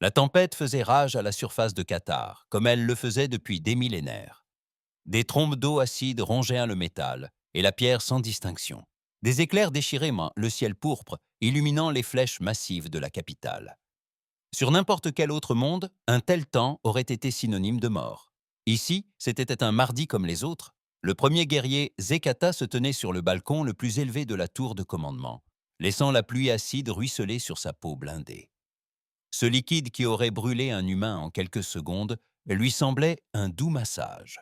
La tempête faisait rage à la surface de Qatar, comme elle le faisait depuis des millénaires. Des trombes d'eau acide rongeaient le métal, et la pierre sans distinction. Des éclairs déchiraient le ciel pourpre, illuminant les flèches massives de la capitale. Sur n'importe quel autre monde, un tel temps aurait été synonyme de mort. Ici, c'était un mardi comme les autres. Le premier guerrier, Zekata, se tenait sur le balcon le plus élevé de la tour de commandement, laissant la pluie acide ruisseler sur sa peau blindée. Ce liquide qui aurait brûlé un humain en quelques secondes lui semblait un doux massage.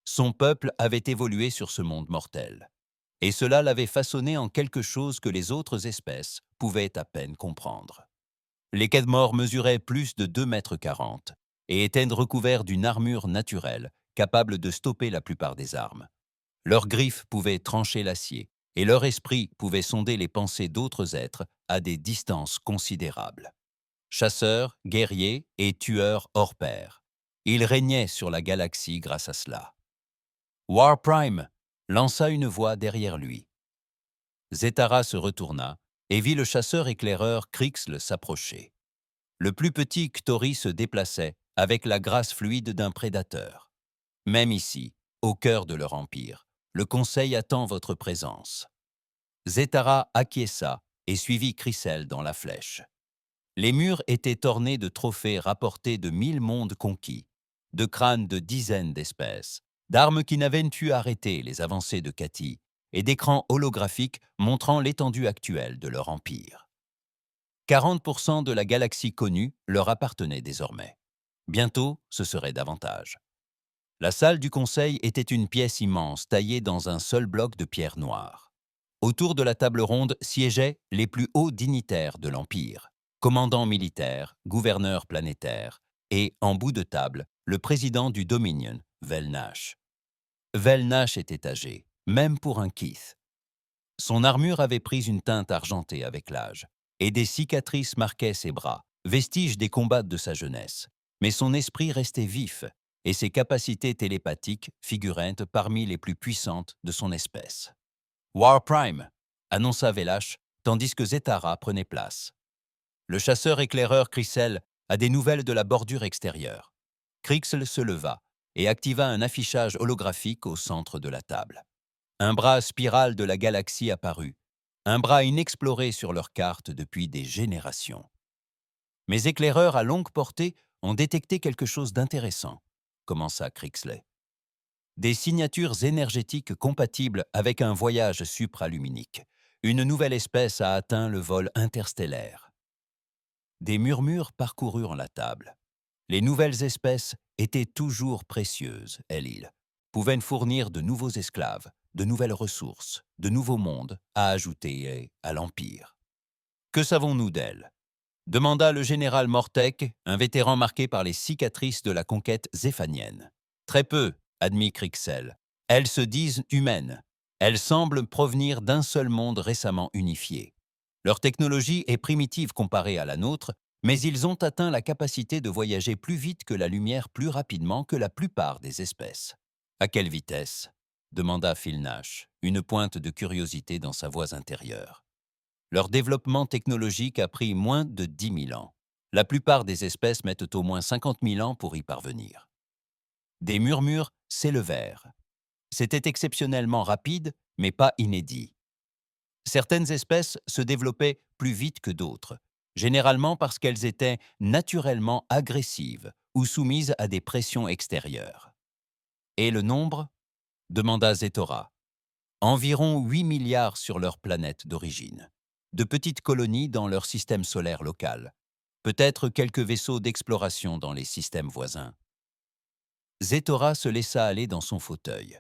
Son peuple avait évolué sur ce monde mortel, et cela l'avait façonné en quelque chose que les autres espèces pouvaient à peine comprendre. Les Kedmors mesuraient plus de 2,40 m et étaient recouverts d'une armure naturelle capable de stopper la plupart des armes. Leurs griffes pouvaient trancher l'acier, et leur esprit pouvait sonder les pensées d'autres êtres à des distances considérables. Chasseurs, guerriers et tueurs hors pair. Ils régnaient sur la galaxie grâce à cela. Warprime lança une voix derrière lui. Zetara se retourna et vit le chasseur-éclaireur Krixl s'approcher. Le plus petit Ktori se déplaçait avec la grâce fluide d'un prédateur. Même ici, au cœur de leur empire, le Conseil attend votre présence. Zetara acquiesça et suivit Chrysel dans la flèche. Les murs étaient ornés de trophées rapportés de 1000 mondes conquis, de crânes de dizaines d'espèces, d'armes qui n'avaient pu arrêter les avancées de Kati, et d'écrans holographiques montrant l'étendue actuelle de leur empire. 40% de la galaxie connue leur appartenait désormais. Bientôt, ce serait davantage. La salle du conseil était une pièce immense taillée dans un seul bloc de pierre noire. Autour de la table ronde siégeaient les plus hauts dignitaires de l'Empire, commandants militaires, gouverneurs planétaires, et, en bout de table, le président du Dominion, Velnash. Velnash était âgé, même pour un Keith. Son armure avait pris une teinte argentée avec l'âge, et des cicatrices marquaient ses bras, vestiges des combats de sa jeunesse. Mais son esprit restait vif, et ses capacités télépathiques figuraient parmi les plus puissantes de son espèce. Warprime, annonça Velash, tandis que Zetara prenait place. Le chasseur-éclaireur Chrysel a des nouvelles de la bordure extérieure. Krixl se leva et activa un affichage holographique au centre de la table. Un bras spiral de la galaxie apparut, un bras inexploré sur leur carte depuis des générations. Mes éclaireurs à longue portée ont détecté quelque chose d'intéressant, commença Krixley. Des signatures énergétiques compatibles avec un voyage supraluminique. Une nouvelle espèce a atteint le vol interstellaire. Des murmures parcoururent la table. Les nouvelles espèces étaient toujours précieuses, Elil, pouvaient fournir de nouveaux esclaves, de nouvelles ressources, de nouveaux mondes à ajouter à l'Empire. Que savons-nous d'elles? Demanda le général Mortek, un vétéran marqué par les cicatrices de la conquête zéphanienne. Très peu, admit Krixel. Elles se disent humaines. Elles semblent provenir d'un seul monde récemment unifié. Leur technologie est primitive comparée à la nôtre, mais ils ont atteint la capacité de voyager plus vite que la lumière, plus rapidement que la plupart des espèces. À quelle vitesse? Demanda Phil Nash, une pointe de curiosité dans sa voix intérieure. Leur développement technologique a pris moins de 10 000 ans. La plupart des espèces mettent au moins 50 000 ans pour y parvenir. Des murmures s'élevèrent. C'était exceptionnellement rapide, mais pas inédit. Certaines espèces se développaient plus vite que d'autres, généralement parce qu'elles étaient naturellement agressives ou soumises à des pressions extérieures. Et le nombre? Demanda Zetora. Environ 8 milliards sur leur planète d'origine. De petites colonies dans leur système solaire local. Peut-être quelques vaisseaux d'exploration dans les systèmes voisins. Zetora se laissa aller dans son fauteuil.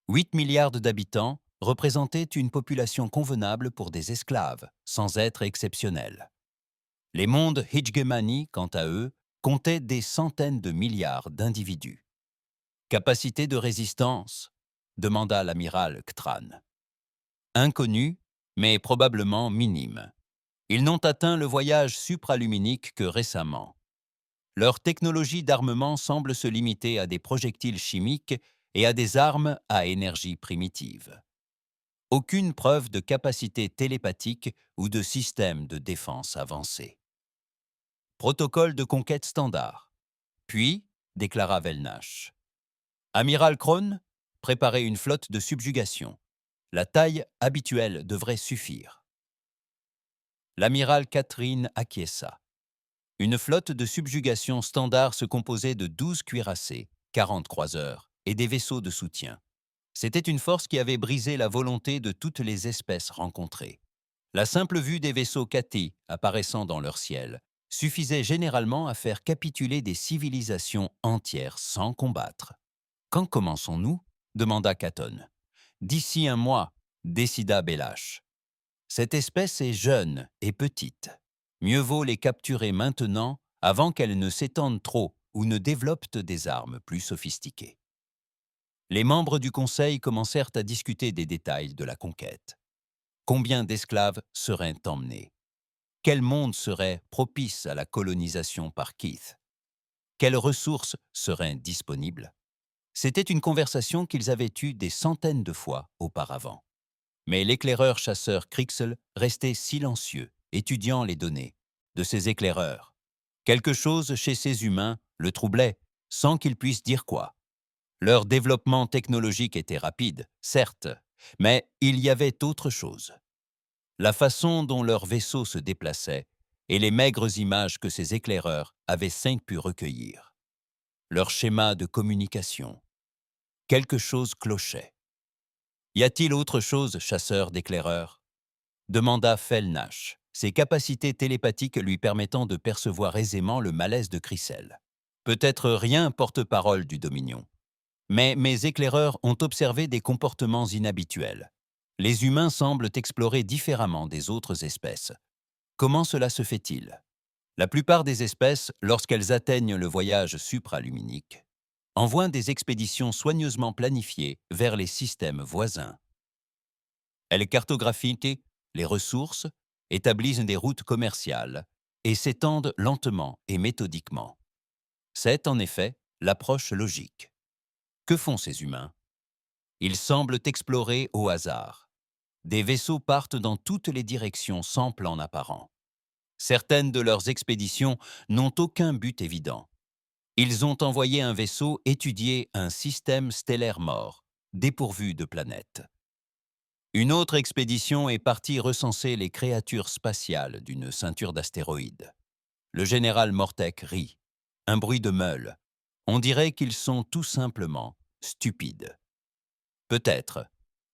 8 milliards d'habitants représentaient une population convenable pour des esclaves, sans être exceptionnels. Les mondes Hijgemani, quant à eux, comptaient des centaines de milliards d'individus. Capacité de résistance? Demanda l'amiral Ktran. Inconnu, mais probablement minime. Ils n'ont atteint le voyage supraluminique que récemment. Leur technologie d'armement semble se limiter à des projectiles chimiques et à des armes à énergie primitive. Aucune preuve de capacité télépathique ou de système de défense avancé. Protocole de conquête standard. Puis, déclara Velnash. Amiral Krone, préparez une flotte de subjugation. La taille habituelle devrait suffire. L'amiral Catherine acquiesça. Une flotte de subjugation standard se composait de 12 cuirassés, 40 croiseurs et des vaisseaux de soutien. C'était une force qui avait brisé la volonté de toutes les espèces rencontrées. La simple vue des vaisseaux Cati apparaissant dans leur ciel suffisait généralement à faire capituler des civilisations entières sans combattre. « Quand commençons-nous » demanda Caton. « D'ici un mois » décida Bellache. « Cette espèce est jeune et petite. Mieux vaut les capturer maintenant avant qu'elles ne s'étendent trop ou ne développent des armes plus sophistiquées. » Les membres du Conseil commencèrent à discuter des détails de la conquête. Combien d'esclaves seraient emmenés? Quel monde serait propice à la colonisation par Keith? Quelles ressources seraient disponibles? C'était une conversation qu'ils avaient eue des centaines de fois auparavant. Mais l'éclaireur-chasseur Crixel restait silencieux, étudiant les données. De ces éclaireurs, quelque chose chez ces humains le troublait, sans qu'ils puissent dire quoi. Leur développement technologique était rapide, certes, mais il y avait autre chose. La façon dont leurs vaisseaux se déplaçaient et les maigres images que ces éclaireurs avaient pu recueillir. Leur schéma de communication. Quelque chose clochait. « Y a-t-il autre chose, chasseur d'éclaireurs » demanda Felnash, ses capacités télépathiques lui permettant de percevoir aisément le malaise de Crissel. « Peut-être rien, porte-parole du Dominion. Mais mes éclaireurs ont observé des comportements inhabituels. Les humains semblent explorer différemment des autres espèces. Comment cela se fait-il? La plupart des espèces, lorsqu'elles atteignent le voyage supraluminique, envoient des expéditions soigneusement planifiées vers les systèmes voisins. Elles cartographient les ressources, établissent des routes commerciales et s'étendent lentement et méthodiquement. C'est, en effet, l'approche logique. Que font ces humains? Ils semblent explorer au hasard. Des vaisseaux partent dans toutes les directions sans plan apparent. Certaines de leurs expéditions n'ont aucun but évident. Ils ont envoyé un vaisseau étudier un système stellaire mort, dépourvu de planètes. Une autre expédition est partie recenser les créatures spatiales d'une ceinture d'astéroïdes. Le général Mortek rit. Un bruit de meule. On dirait qu'ils sont tout simplement stupides. Peut-être,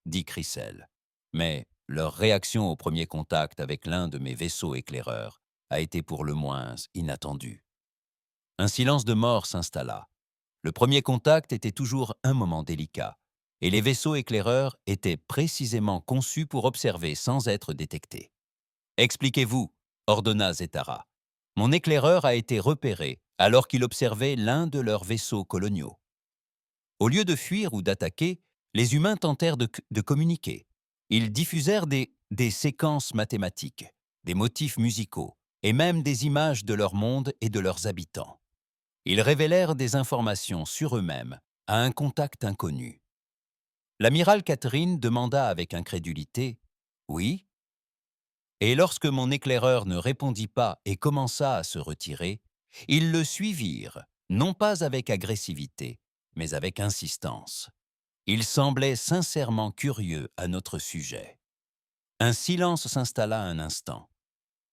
dit Crissel, mais leur réaction au premier contact avec l'un de mes vaisseaux éclaireurs a été pour le moins inattendue. Un silence de mort s'installa. Le premier contact était toujours un moment délicat, et les vaisseaux éclaireurs étaient précisément conçus pour observer sans être détectés. « Expliquez-vous, » ordonna Zetara. « Mon éclaireur a été repéré alors qu'il observait l'un de leurs vaisseaux coloniaux. » Au lieu de fuir ou d'attaquer, les humains tentèrent de communiquer. Ils diffusèrent des séquences mathématiques, des motifs musicaux, et même des images de leur monde et de leurs habitants. Ils révélèrent des informations sur eux-mêmes à un contact inconnu. L'amiral Catherine demanda avec incrédulité « Oui ?» Et lorsque mon éclaireur ne répondit pas et commença à se retirer, ils le suivirent, non pas avec agressivité, mais avec insistance. Ils semblaient sincèrement curieux à notre sujet. Un silence s'installa un instant.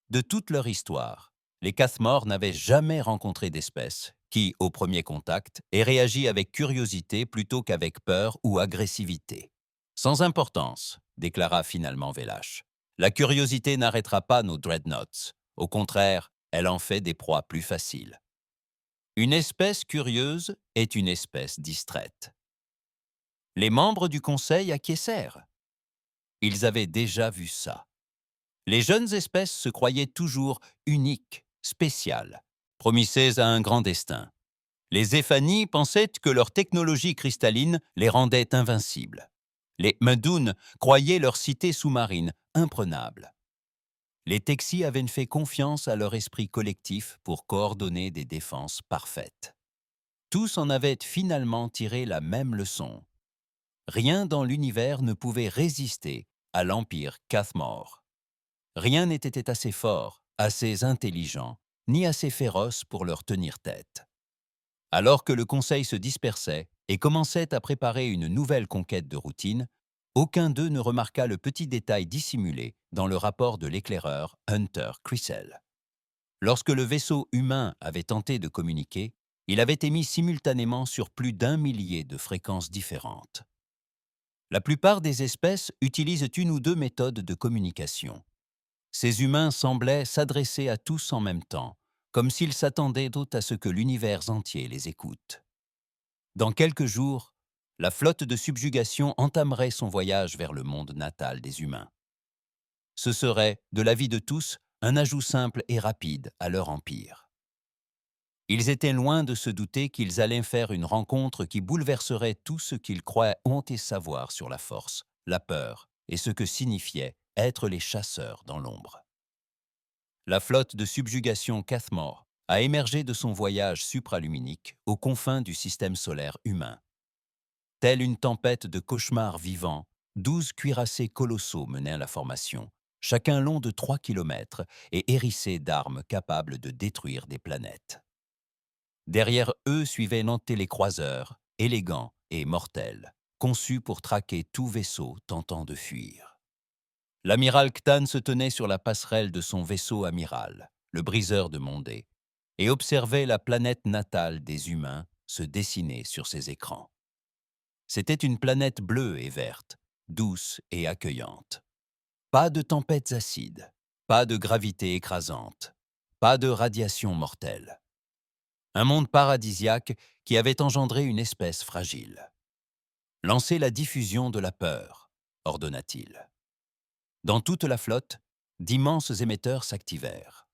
De toute leur histoire, les Cathmor n'avaient jamais rencontré d'espèce qui, au premier contact, ait réagi avec curiosité plutôt qu'avec peur ou agressivité. « Sans importance, » déclara finalement Vélache. « La curiosité n'arrêtera pas nos dreadnoughts. Au contraire, elle en fait des proies plus faciles. Une espèce curieuse est une espèce distraite. » Les membres du Conseil acquiescèrent. Ils avaient déjà vu ça. Les jeunes espèces se croyaient toujours uniques, spéciales, promissaient à un grand destin. Les Zéphanies pensaient que leur technologie cristalline les rendait invincibles. Les Medoun croyaient leur cité sous-marine imprenable. Les Texis avaient fait confiance à leur esprit collectif pour coordonner des défenses parfaites. Tous en avaient finalement tiré la même leçon. Rien dans l'univers ne pouvait résister à l'empire Cathmor. Rien n'était assez fort, assez intelligent, ni assez féroces pour leur tenir tête. Alors que le conseil se dispersait et commençait à préparer une nouvelle conquête de routine, aucun d'eux ne remarqua le petit détail dissimulé dans le rapport de l'éclaireur Hunter Chrysler. Lorsque le vaisseau humain avait tenté de communiquer, il avait émis simultanément sur plus d'1 millier de fréquences différentes. La plupart des espèces utilisent une ou deux méthodes de communication. Ces humains semblaient s'adresser à tous en même temps, comme s'ils s'attendaient à ce que l'univers entier les écoute. Dans quelques jours, la flotte de subjugation entamerait son voyage vers le monde natal des humains. Ce serait, de l'avis de tous, un ajout simple et rapide à leur empire. Ils étaient loin de se douter qu'ils allaient faire une rencontre qui bouleverserait tout ce qu'ils croyaient honter savoir sur la force, la peur et ce que signifiait être les chasseurs dans l'ombre. La flotte de subjugation Cathmore a émergé de son voyage supraluminique aux confins du système solaire humain. Telle une tempête de cauchemars vivants, 12 cuirassés colossaux menaient la formation, chacun long de 3 kilomètres et hérissés d'armes capables de détruire des planètes. Derrière eux suivaient les croiseurs, élégants et mortels, conçus pour traquer tout vaisseau tentant de fuir. L'amiral Ktan se tenait sur la passerelle de son vaisseau amiral, le briseur de Mondé, et observait la planète natale des humains se dessiner sur ses écrans. C'était une planète bleue et verte, douce et accueillante. Pas de tempêtes acides, pas de gravité écrasante, pas de radiation mortelle. Un monde paradisiaque qui avait engendré une espèce fragile. « Lancez la diffusion de la peur », ordonna-t-il. Dans toute la flotte, d'immenses émetteurs s'activèrent.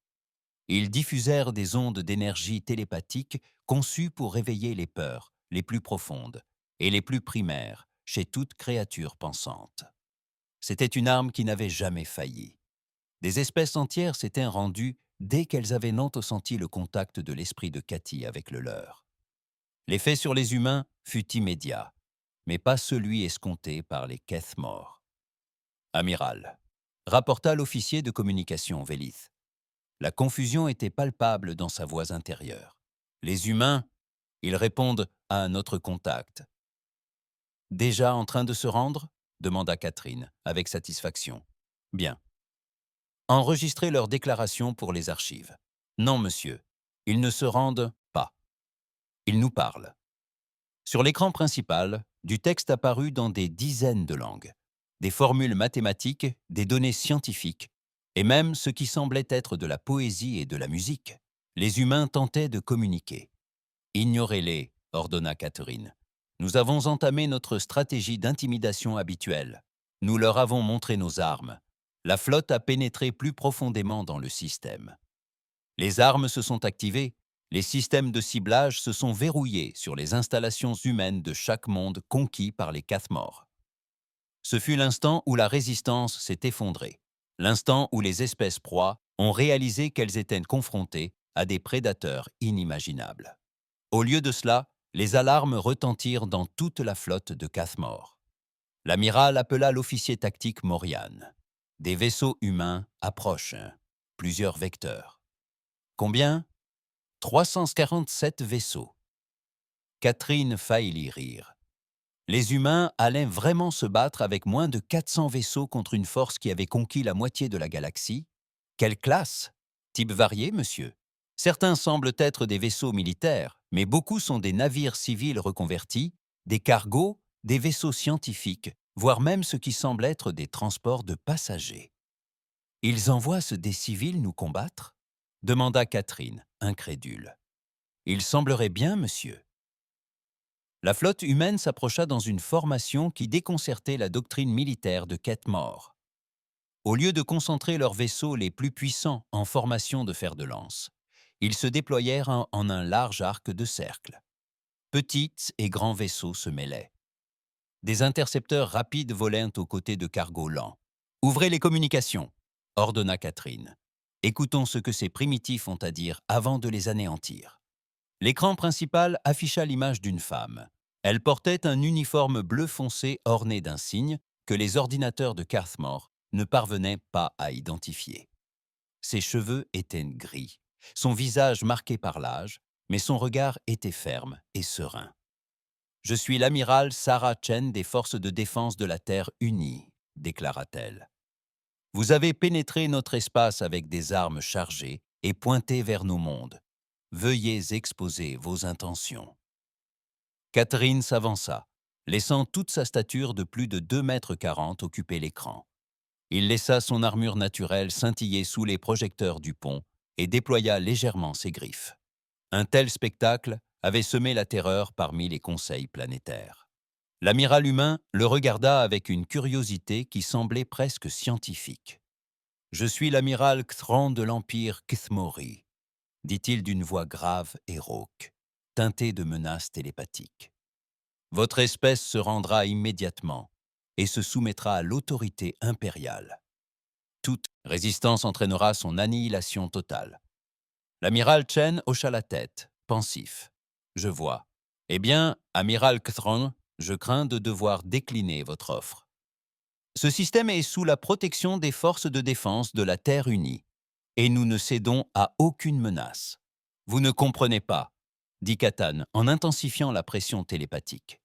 Ils diffusèrent des ondes d'énergie télépathique conçues pour réveiller les peurs les plus profondes et les plus primaires chez toute créature pensante. C'était une arme qui n'avait jamais failli. Des espèces entières s'étaient rendues dès qu'elles avaient senti le contact de l'esprit de Cathy avec le leur. L'effet sur les humains fut immédiat, mais pas celui escompté par les Cathmore. « Amiral », rapporta l'officier de communication Vélith. La confusion était palpable dans sa voix intérieure. « Les humains, ils répondent à notre contact. »« Déjà en train de se rendre ?» demanda Catherine, avec satisfaction. « Bien. Enregistrez leurs déclarations pour les archives. »« Non, monsieur, ils ne se rendent pas. Ils nous parlent. » Sur l'écran principal, du texte apparut dans des dizaines de langues. Des formules mathématiques, des données scientifiques, et même ce qui semblait être de la poésie et de la musique. Les humains tentaient de communiquer. « Ignorez-les », ordonna Catherine. « Nous avons entamé notre stratégie d'intimidation habituelle. Nous leur avons montré nos armes. La flotte a pénétré plus profondément dans le système. Les armes se sont activées. Les systèmes de ciblage se sont verrouillés sur les installations humaines de chaque monde conquis par les Cathmore. Ce fut l'instant où la résistance s'est effondrée, l'instant où les espèces proies ont réalisé qu'elles étaient confrontées à des prédateurs inimaginables. Au lieu de cela, les alarmes retentirent dans toute la flotte de Cathmore. L'amiral appela l'officier tactique Morian. Des vaisseaux humains approchent. Plusieurs vecteurs. Combien ? 347 vaisseaux. Catherine faillit rire. Les humains allaient vraiment se battre avec moins de 400 vaisseaux contre une force qui avait conquis la moitié de la galaxie? Quelle classe? Type varié, monsieur. Certains semblent être des vaisseaux militaires, mais beaucoup sont des navires civils reconvertis, des cargos, des vaisseaux scientifiques, voire même ce qui semble être des transports de passagers. « Ils envoient des civils nous combattre ?» demanda Catherine, incrédule. « Il semblerait bien, monsieur. » La flotte humaine s'approcha dans une formation qui déconcertait la doctrine militaire de Cathmore. Au lieu de concentrer leurs vaisseaux les plus puissants en formation de fer de lance, ils se déployèrent en un large arc de cercle. Petits et grands vaisseaux se mêlaient. Des intercepteurs rapides volaient aux côtés de cargos lents. « Ouvrez les communications !» ordonna Catherine. « Écoutons ce que ces primitifs ont à dire avant de les anéantir. » L'écran principal afficha l'image d'une femme. Elle portait un uniforme bleu foncé orné d'un signe que les ordinateurs de Cathmore ne parvenaient pas à identifier. Ses cheveux étaient gris, son visage marqué par l'âge, mais son regard était ferme et serein. « Je suis l'amiral Sarah Chen des forces de défense de la Terre unie », déclara-t-elle. « Vous avez pénétré notre espace avec des armes chargées et pointées vers nos mondes. Veuillez exposer vos intentions. » Catherine s'avança, laissant toute sa stature de plus de 2,40 m occuper l'écran. Il laissa son armure naturelle scintiller sous les projecteurs du pont et déploya légèrement ses griffes. Un tel spectacle avait semé la terreur parmi les conseils planétaires. L'amiral humain le regarda avec une curiosité qui semblait presque scientifique. « Je suis l'amiral Cthran de l'Empire Kthmori », dit-il d'une voix grave et rauque, teintée de menaces télépathiques. « Votre espèce se rendra immédiatement et se soumettra à l'autorité impériale. Toute résistance entraînera son annihilation totale. » L'amiral Chen hocha la tête, pensif. « Je vois. Eh bien, amiral Cthran, je crains de devoir décliner votre offre. Ce système est sous la protection des forces de défense de la Terre unie, et nous ne cédons à aucune menace. Vous ne comprenez pas, dit Catan en intensifiant la pression télépathique.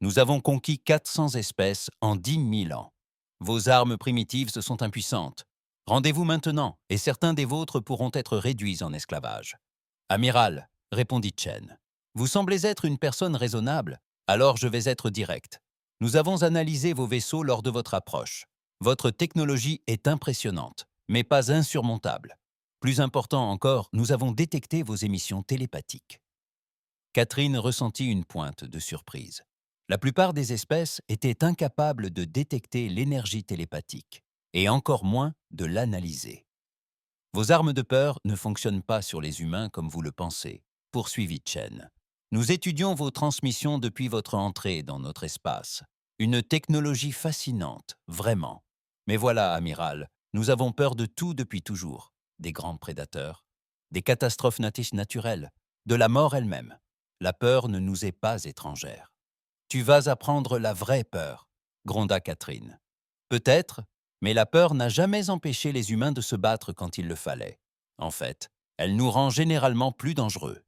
Nous avons conquis 400 espèces en 10 000 ans. Vos armes primitives sont impuissantes. Rendez-vous maintenant, et certains des vôtres pourront être réduits en esclavage. Amiral, répondit Chen, vous semblez être une personne raisonnable, alors je vais être direct. Nous avons analysé vos vaisseaux lors de votre approche. Votre technologie est impressionnante, mais pas insurmontable. Plus important encore, nous avons détecté vos émissions télépathiques. Catherine ressentit une pointe de surprise. La plupart des espèces étaient incapables de détecter l'énergie télépathique, et encore moins de l'analyser. Vos armes de peur ne fonctionnent pas sur les humains comme vous le pensez, poursuivit Chen. Nous étudions vos transmissions depuis votre entrée dans notre espace. Une technologie fascinante, vraiment. Mais voilà, amiral, nous avons peur de tout depuis toujours. Des grands prédateurs, des catastrophes naturelles, de la mort elle-même. La peur ne nous est pas étrangère. Tu vas apprendre la vraie peur, gronda Catherine. Peut-être, mais la peur n'a jamais empêché les humains de se battre quand il le fallait. En fait, elle nous rend généralement plus dangereux.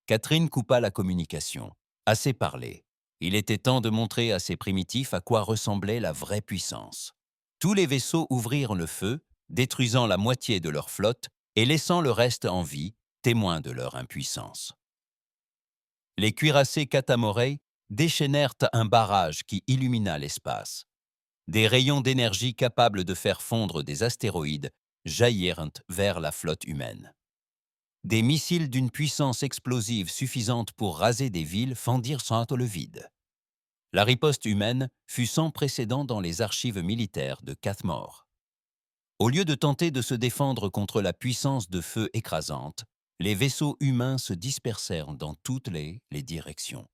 Catherine coupa la communication. Assez parlé. Il était temps de montrer à ces primitifs à quoi ressemblait la vraie puissance. Tous les vaisseaux ouvrirent le feu, détruisant la moitié de leur flotte et laissant le reste en vie, témoins de leur impuissance. Les cuirassés Katamorei déchaînèrent un barrage qui illumina l'espace. Des rayons d'énergie capables de faire fondre des astéroïdes jaillirent vers la flotte humaine. Des missiles d'une puissance explosive suffisante pour raser des villes fendirent sans le vide. La riposte humaine fut sans précédent dans les archives militaires de Kathmor. Au lieu de tenter de se défendre contre la puissance de feu écrasante, les vaisseaux humains se dispersèrent dans toutes les directions.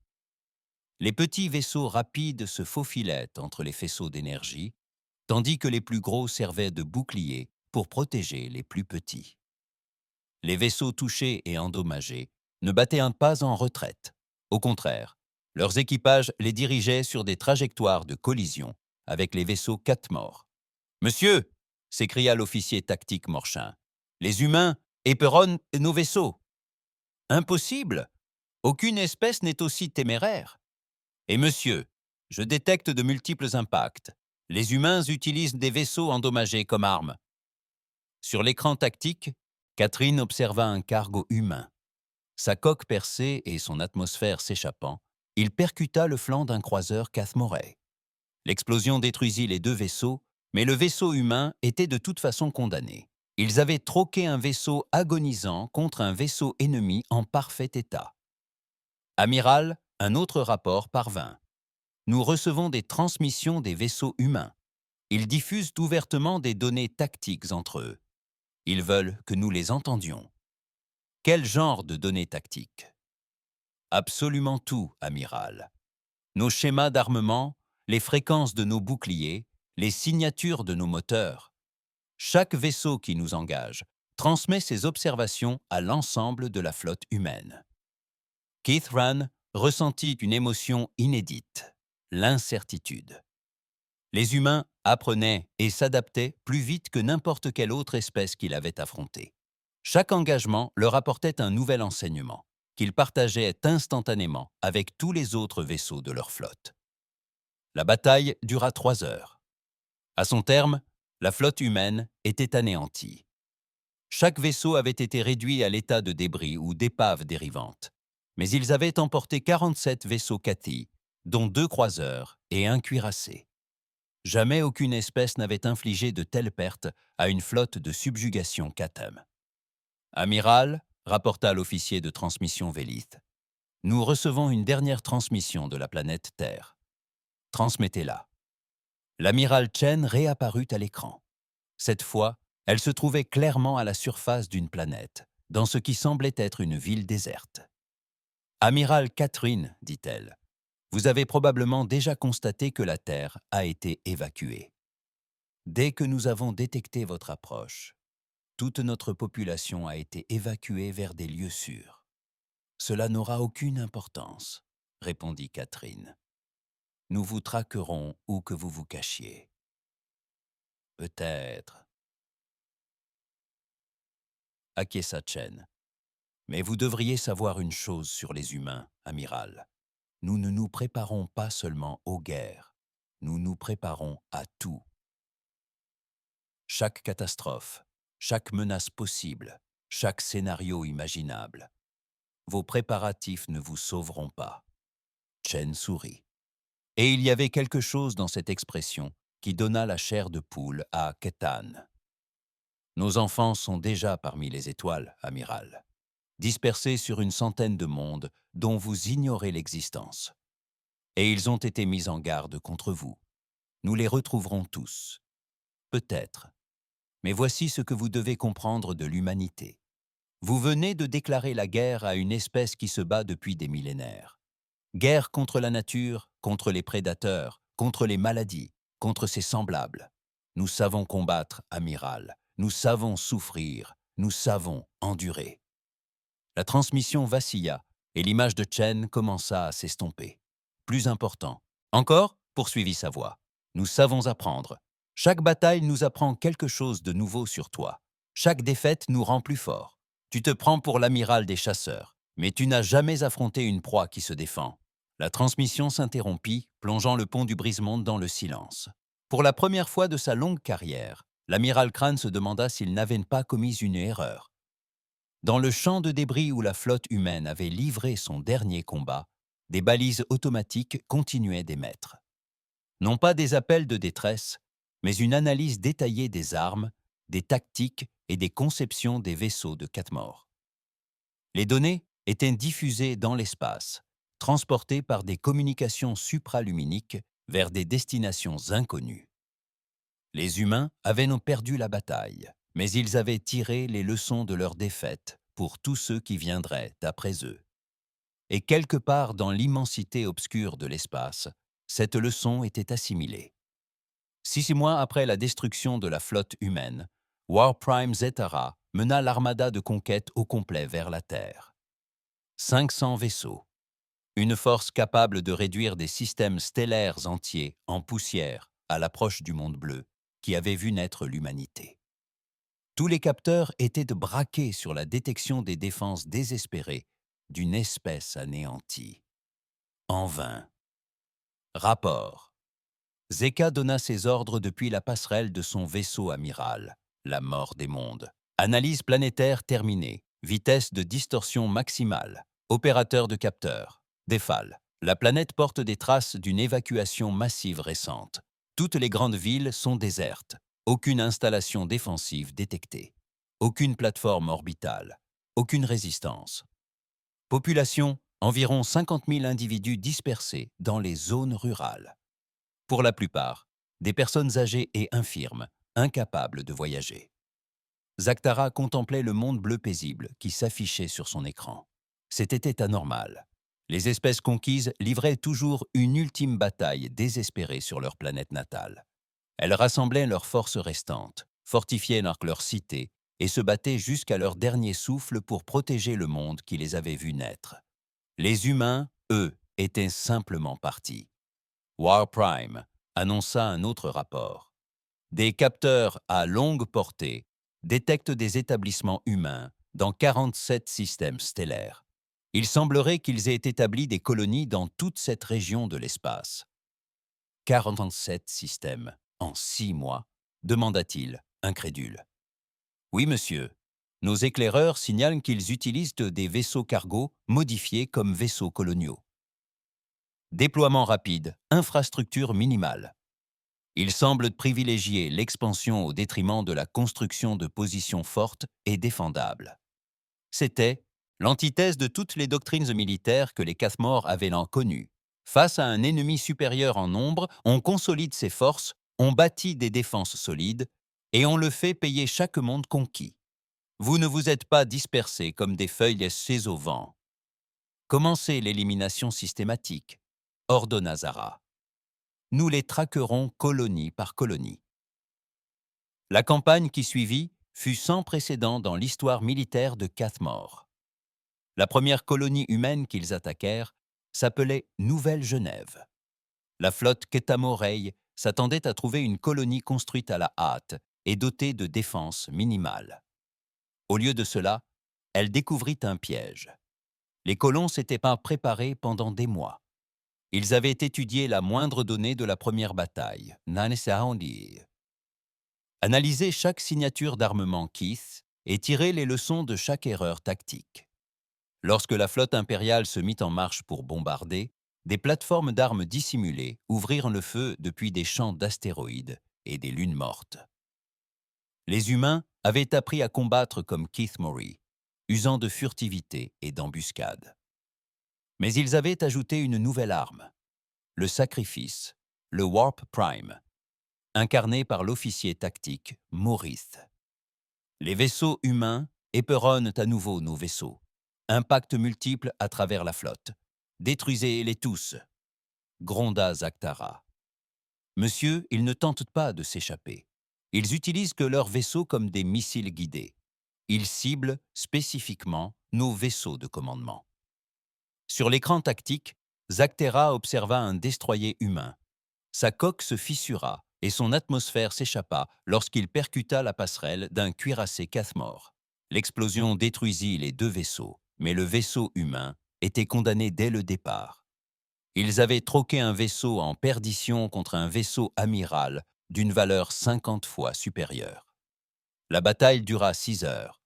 Les petits vaisseaux rapides se faufilaient entre les faisceaux d'énergie, tandis que les plus gros servaient de boucliers pour protéger les plus petits. Les vaisseaux touchés et endommagés ne battaient pas en retraite. Au contraire, leurs équipages les dirigeaient sur des trajectoires de collision avec les vaisseaux Kathmor. « Monsieur !» s'écria l'officier tactique Morchin. « Les humains éperonnent nos vaisseaux. »« Impossible ! Aucune espèce n'est aussi téméraire. »« Et monsieur, je détecte de multiples impacts. Les humains utilisent des vaisseaux endommagés comme armes. » Sur l'écran tactique, Catherine observa un cargo humain. Sa coque percée et son atmosphère s'échappant, il percuta le flanc d'un croiseur Kathmorei. L'explosion détruisit les deux vaisseaux, mais le vaisseau humain était de toute façon condamné. Ils avaient troqué un vaisseau agonisant contre un vaisseau ennemi en parfait état. « Amiral, un autre rapport parvint. Nous recevons des transmissions des vaisseaux humains. Ils diffusent ouvertement des données tactiques entre eux. Ils veulent que nous les entendions. » Quel genre de données tactiques? Absolument tout, amiral. Nos schémas d'armement, les fréquences de nos boucliers, les signatures de nos moteurs. Chaque vaisseau qui nous engage transmet ses observations à l'ensemble de la flotte humaine. Keith Rand ressentit une émotion inédite, l'incertitude. Les humains apprenaient et s'adaptaient plus vite que n'importe quelle autre espèce qu'il avait affrontée. Chaque engagement leur apportait un nouvel enseignement, qu'ils partageaient instantanément avec tous les autres vaisseaux de leur flotte. La bataille dura 3 heures. À son terme, la flotte humaine était anéantie. Chaque vaisseau avait été réduit à l'état de débris ou d'épave dérivante, mais ils avaient emporté 47 vaisseaux Kathi, dont 2 croiseurs et un cuirassé. Jamais aucune espèce n'avait infligé de telles pertes à une flotte de subjugation Katem. Amiral, rapporta l'officier de transmission Vélith, nous recevons une dernière transmission de la planète Terre. Transmettez-la. L'amiral Chen réapparut à l'écran. Cette fois, elle se trouvait clairement à la surface d'une planète, dans ce qui semblait être une ville déserte. Amiral Catherine, dit-elle, vous avez probablement déjà constaté que la Terre a été évacuée. Dès que nous avons détecté votre approche, toute notre population a été évacuée vers des lieux sûrs. Cela n'aura aucune importance, répondit Catherine. Nous vous traquerons où que vous vous cachiez. Peut-être, acquiesça Chen. Mais vous devriez savoir une chose sur les humains, amiral. Nous ne nous préparons pas seulement aux guerres, nous nous préparons à tout. Chaque catastrophe, chaque menace possible, chaque scénario imaginable. Vos préparatifs ne vous sauveront pas. Chen sourit. Et il y avait quelque chose dans cette expression qui donna la chair de poule à Ketan. Nos enfants sont déjà parmi les étoiles, amiral, dispersés sur une centaine de mondes dont vous ignorez l'existence. Et ils ont été mis en garde contre vous. Nous les retrouverons tous. Peut-être. Mais voici ce que vous devez comprendre de l'humanité. Vous venez de déclarer la guerre à une espèce qui se bat depuis des millénaires. Guerre contre la nature, contre les prédateurs, contre les maladies, contre ses semblables. Nous savons combattre, amiral. Nous savons souffrir. Nous savons endurer. La transmission vacilla et l'image de Chen commença à s'estomper. Plus important. Encore, poursuivit sa voix. Nous savons apprendre. Chaque bataille nous apprend quelque chose de nouveau sur toi. Chaque défaite nous rend plus forts. Tu te prends pour l'amiral des chasseurs, mais tu n'as jamais affronté une proie qui se défend. La transmission s'interrompit, plongeant le pont du Brise-Monde dans le silence. Pour la première fois de sa longue carrière, l'amiral Crane se demanda s'il n'avait pas commis une erreur. Dans le champ de débris où la flotte humaine avait livré son dernier combat, des balises automatiques continuaient d'émettre. Non pas des appels de détresse, mais une analyse détaillée des armes, des tactiques et des conceptions des vaisseaux de Katmor. Les données étaient diffusées dans l'espace, transportées par des communications supraluminiques vers des destinations inconnues. Les humains avaient non perdu la bataille, mais ils avaient tiré les leçons de leur défaite pour tous ceux qui viendraient après eux. Et quelque part dans l'immensité obscure de l'espace, cette leçon était assimilée. 6 mois après la destruction de la flotte humaine, Warprime Zetara mena l'armada de conquête au complet vers la Terre. 500 vaisseaux. Une force capable de réduire des systèmes stellaires entiers en poussière à l'approche du monde bleu qui avait vu naître l'humanité. Tous les capteurs étaient braqués sur la détection des défenses désespérées d'une espèce anéantie. En vain. Rapport. Zeka donna ses ordres depuis la passerelle de son vaisseau amiral, la mort des mondes. Analyse planétaire terminée. Vitesse de distorsion maximale. Opérateur de capteur. Défale. La planète porte des traces d'une évacuation massive récente. Toutes les grandes villes sont désertes. Aucune installation défensive détectée. Aucune plateforme orbitale. Aucune résistance. Population, environ 50 000 individus dispersés dans les zones rurales. Pour la plupart, des personnes âgées et infirmes, incapables de voyager. Zaktara contemplait le monde bleu paisible qui s'affichait sur son écran. C'était anormal. Les espèces conquises livraient toujours une ultime bataille désespérée sur leur planète natale. Elles rassemblaient leurs forces restantes, fortifiaient leurs cités et se battaient jusqu'à leur dernier souffle pour protéger le monde qui les avait vus naître. Les humains, eux, étaient simplement partis. Warprime annonça un autre rapport. Des capteurs à longue portée, détecte des établissements humains dans 47 systèmes stellaires. Il semblerait qu'ils aient établi des colonies dans toute cette région de l'espace. 47 systèmes en 6 mois, demanda-t-il, incrédule. Oui, monsieur. Nos éclaireurs signalent qu'ils utilisent des vaisseaux cargo modifiés comme vaisseaux coloniaux. Déploiement rapide, infrastructure minimale. Ils semblent privilégier l'expansion au détriment de la construction de positions fortes et défendables. C'était l'antithèse de toutes les doctrines militaires que les Cathmor avaient connues. Face à un ennemi supérieur en nombre, on consolide ses forces, on bâtit des défenses solides, et on le fait payer chaque monde conquis. Vous ne vous êtes pas dispersés comme des feuilles laissées au vent. Commencez l'élimination systématique, ordonna Zara. Nous les traquerons colonie par colonie. La campagne qui suivit fut sans précédent dans l'histoire militaire de Cathmor. La première colonie humaine qu'ils attaquèrent s'appelait Nouvelle-Genève. La flotte Ketamorei s'attendait à trouver une colonie construite à la hâte et dotée de défenses minimales. Au lieu de cela, elle découvrit un piège. Les colons s'étaient pas préparés pendant des mois. Ils avaient étudié la moindre donnée de la première bataille, analysé chaque signature d'armement Keith et tiré les leçons de chaque erreur tactique. Lorsque la flotte impériale se mit en marche pour bombarder, des plateformes d'armes dissimulées ouvrirent le feu depuis des champs d'astéroïdes et des lunes mortes. Les humains avaient appris à combattre comme Keith Maury, usant de furtivité et d'embuscade. Mais ils avaient ajouté une nouvelle arme, le sacrifice, le Warp Prime, incarné par l'officier tactique Maurice. Les vaisseaux humains éperonnent à nouveau nos vaisseaux. Impact multiple à travers la flotte. Détruisez-les tous, gronda Zaktara. Monsieur, ils ne tentent pas de s'échapper. Ils utilisent que leurs vaisseaux comme des missiles guidés. Ils ciblent spécifiquement nos vaisseaux de commandement. Sur l'écran tactique, Zaktera observa un destroyer humain. Sa coque se fissura et son atmosphère s'échappa lorsqu'il percuta la passerelle d'un cuirassé Cathmor. L'explosion détruisit les 2 vaisseaux, mais le vaisseau humain était condamné dès le départ. Ils avaient troqué un vaisseau en perdition contre un vaisseau amiral d'une valeur 50 fois supérieure. La bataille dura 6 heures.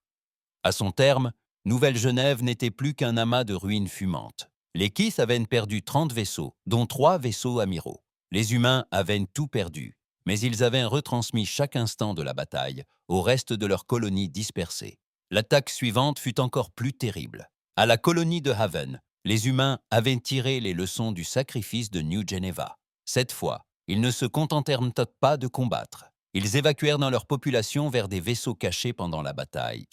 À son terme, Nouvelle-Genève n'était plus qu'un amas de ruines fumantes. Les Keith avaient perdu 30 vaisseaux, dont 3 vaisseaux amiraux. Les humains avaient tout perdu, mais ils avaient retransmis chaque instant de la bataille au reste de leur colonie dispersée. L'attaque suivante fut encore plus terrible. À la colonie de Haven, les humains avaient tiré les leçons du sacrifice de New Geneva. Cette fois, ils ne se contentèrent pas de combattre. Ils évacuèrent dans leur population vers des vaisseaux cachés pendant la bataille,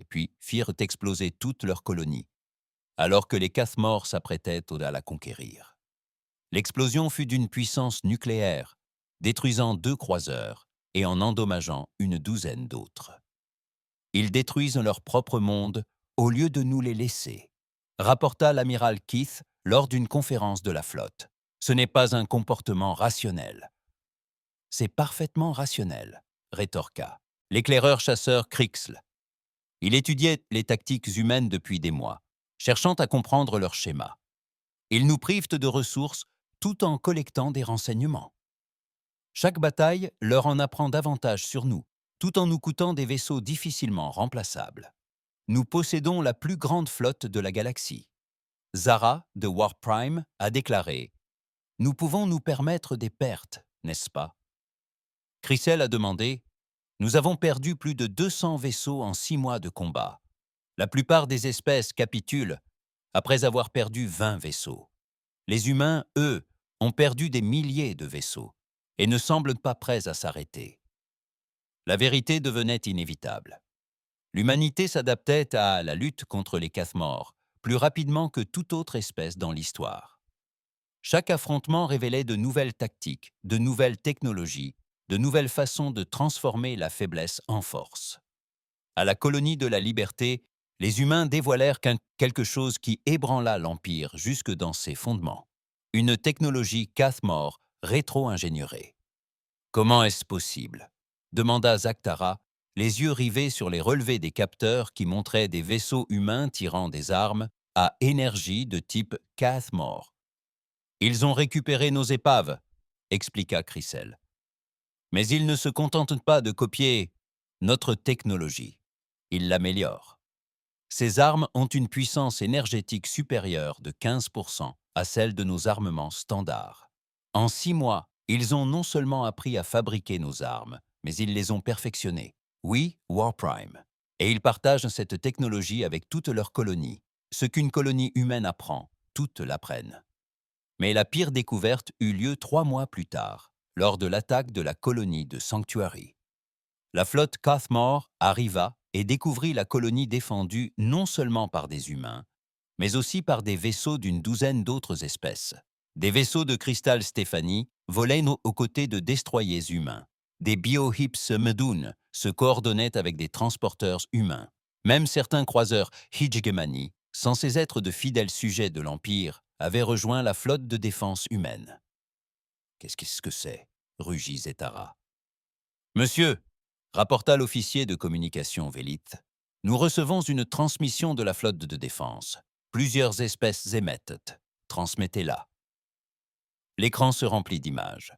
puis firent exploser toute leur colonie, alors que les Cathmor s'apprêtaient à la conquérir. L'explosion fut d'une puissance nucléaire, détruisant 2 croiseurs et en endommageant une douzaine d'autres. Ils détruisent leur propre monde au lieu de nous les laisser, rapporta l'amiral Keith lors d'une conférence de la flotte. Ce n'est pas un comportement rationnel. C'est parfaitement rationnel, rétorqua l'éclaireur-chasseur Krixl. Il étudiait les tactiques humaines depuis des mois, cherchant à comprendre leur schéma. Ils nous privent de ressources tout en collectant des renseignements. Chaque bataille leur en apprend davantage sur nous, tout en nous coûtant des vaisseaux difficilement remplaçables. Nous possédons la plus grande flotte de la galaxie. Zara, de Warp Prime, a déclaré « Nous pouvons nous permettre des pertes, n'est-ce pas ?» Chrysel a demandé « Nous avons perdu plus de 200 vaisseaux en 6 mois de combat. La plupart des espèces capitulent après avoir perdu 20 vaisseaux. Les humains, eux, ont perdu des milliers de vaisseaux et ne semblent pas prêts à s'arrêter. » La vérité devenait inévitable. L'humanité s'adaptait à la lutte contre les Cathmor plus rapidement que toute autre espèce dans l'histoire. Chaque affrontement révélait de nouvelles tactiques, de nouvelles technologies, de nouvelles façons de transformer la faiblesse en force. À la colonie de la Liberté, les humains dévoilèrent quelque chose qui ébranla l'Empire jusque dans ses fondements. Une technologie Cathmor rétro-ingénierée. Comment est-ce possible? demanda Zaktara, les yeux rivés sur les relevés des capteurs qui montraient des vaisseaux humains tirant des armes à énergie de type Cathmore. « Ils ont récupéré nos épaves », expliqua Chrysel. « Mais ils ne se contentent pas de copier notre technologie. Ils l'améliorent. Ces armes ont une puissance énergétique supérieure de 15% à celle de nos armements standards. En 6 mois, ils ont non seulement appris à fabriquer nos armes, mais ils les ont perfectionnées. Oui, Warprime. Et ils partagent cette technologie avec toutes leurs colonies. Ce qu'une colonie humaine apprend, toutes l'apprennent. » Mais la pire découverte eut lieu 3 mois plus tard, lors de l'attaque de la colonie de Sanctuary. La flotte Cathmore arriva et découvrit la colonie défendue non seulement par des humains, mais aussi par des vaisseaux d'une douzaine d'autres espèces. Des vaisseaux de cristal Stéphanie volaient aux côtés de destroyers humains. Des biohips Medoun se coordonnaient avec des transporteurs humains. Même certains croiseurs Hijgemani, censés être de fidèles sujets de l'Empire, avaient rejoint la flotte de défense humaine. « Qu'est-ce que c'est » rugit Zetara. « Monsieur » rapporta l'officier de communication Vélith, « nous recevons une transmission de la flotte de défense. Plusieurs espèces émettent. Transmettez-la. » L'écran se remplit d'images.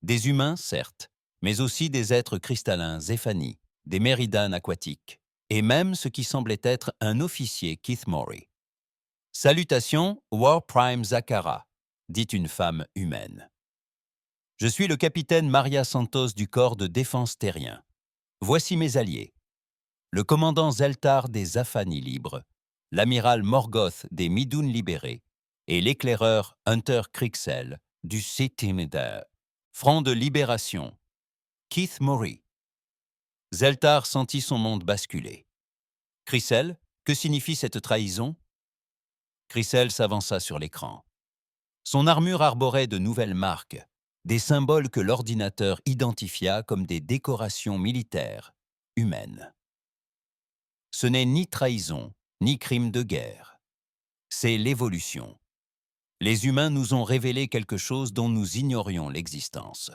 Des humains, certes, mais aussi des êtres cristallins Zéphanie, des méridanes aquatiques, et même ce qui semblait être un officier Keith Maury. « Salutations, Warprime Zakara », dit une femme humaine. « Je suis le capitaine Maria Santos du corps de défense terrien. Voici mes alliés. Le commandant Zeltar des Zafani libres, l'amiral Morgoth des Midoun libérés et l'éclaireur Hunter Crixel du Citimidaire. Front de libération. Keith Maury. » Zeltar sentit son monde basculer. « Crixel, que signifie cette trahison ?» Crixel s'avança sur l'écran. Son armure arborait de nouvelles marques, des symboles que l'ordinateur identifia comme des décorations militaires, humaines. Ce n'est ni trahison, ni crime de guerre. C'est l'évolution. Les humains nous ont révélé quelque chose dont nous ignorions l'existence.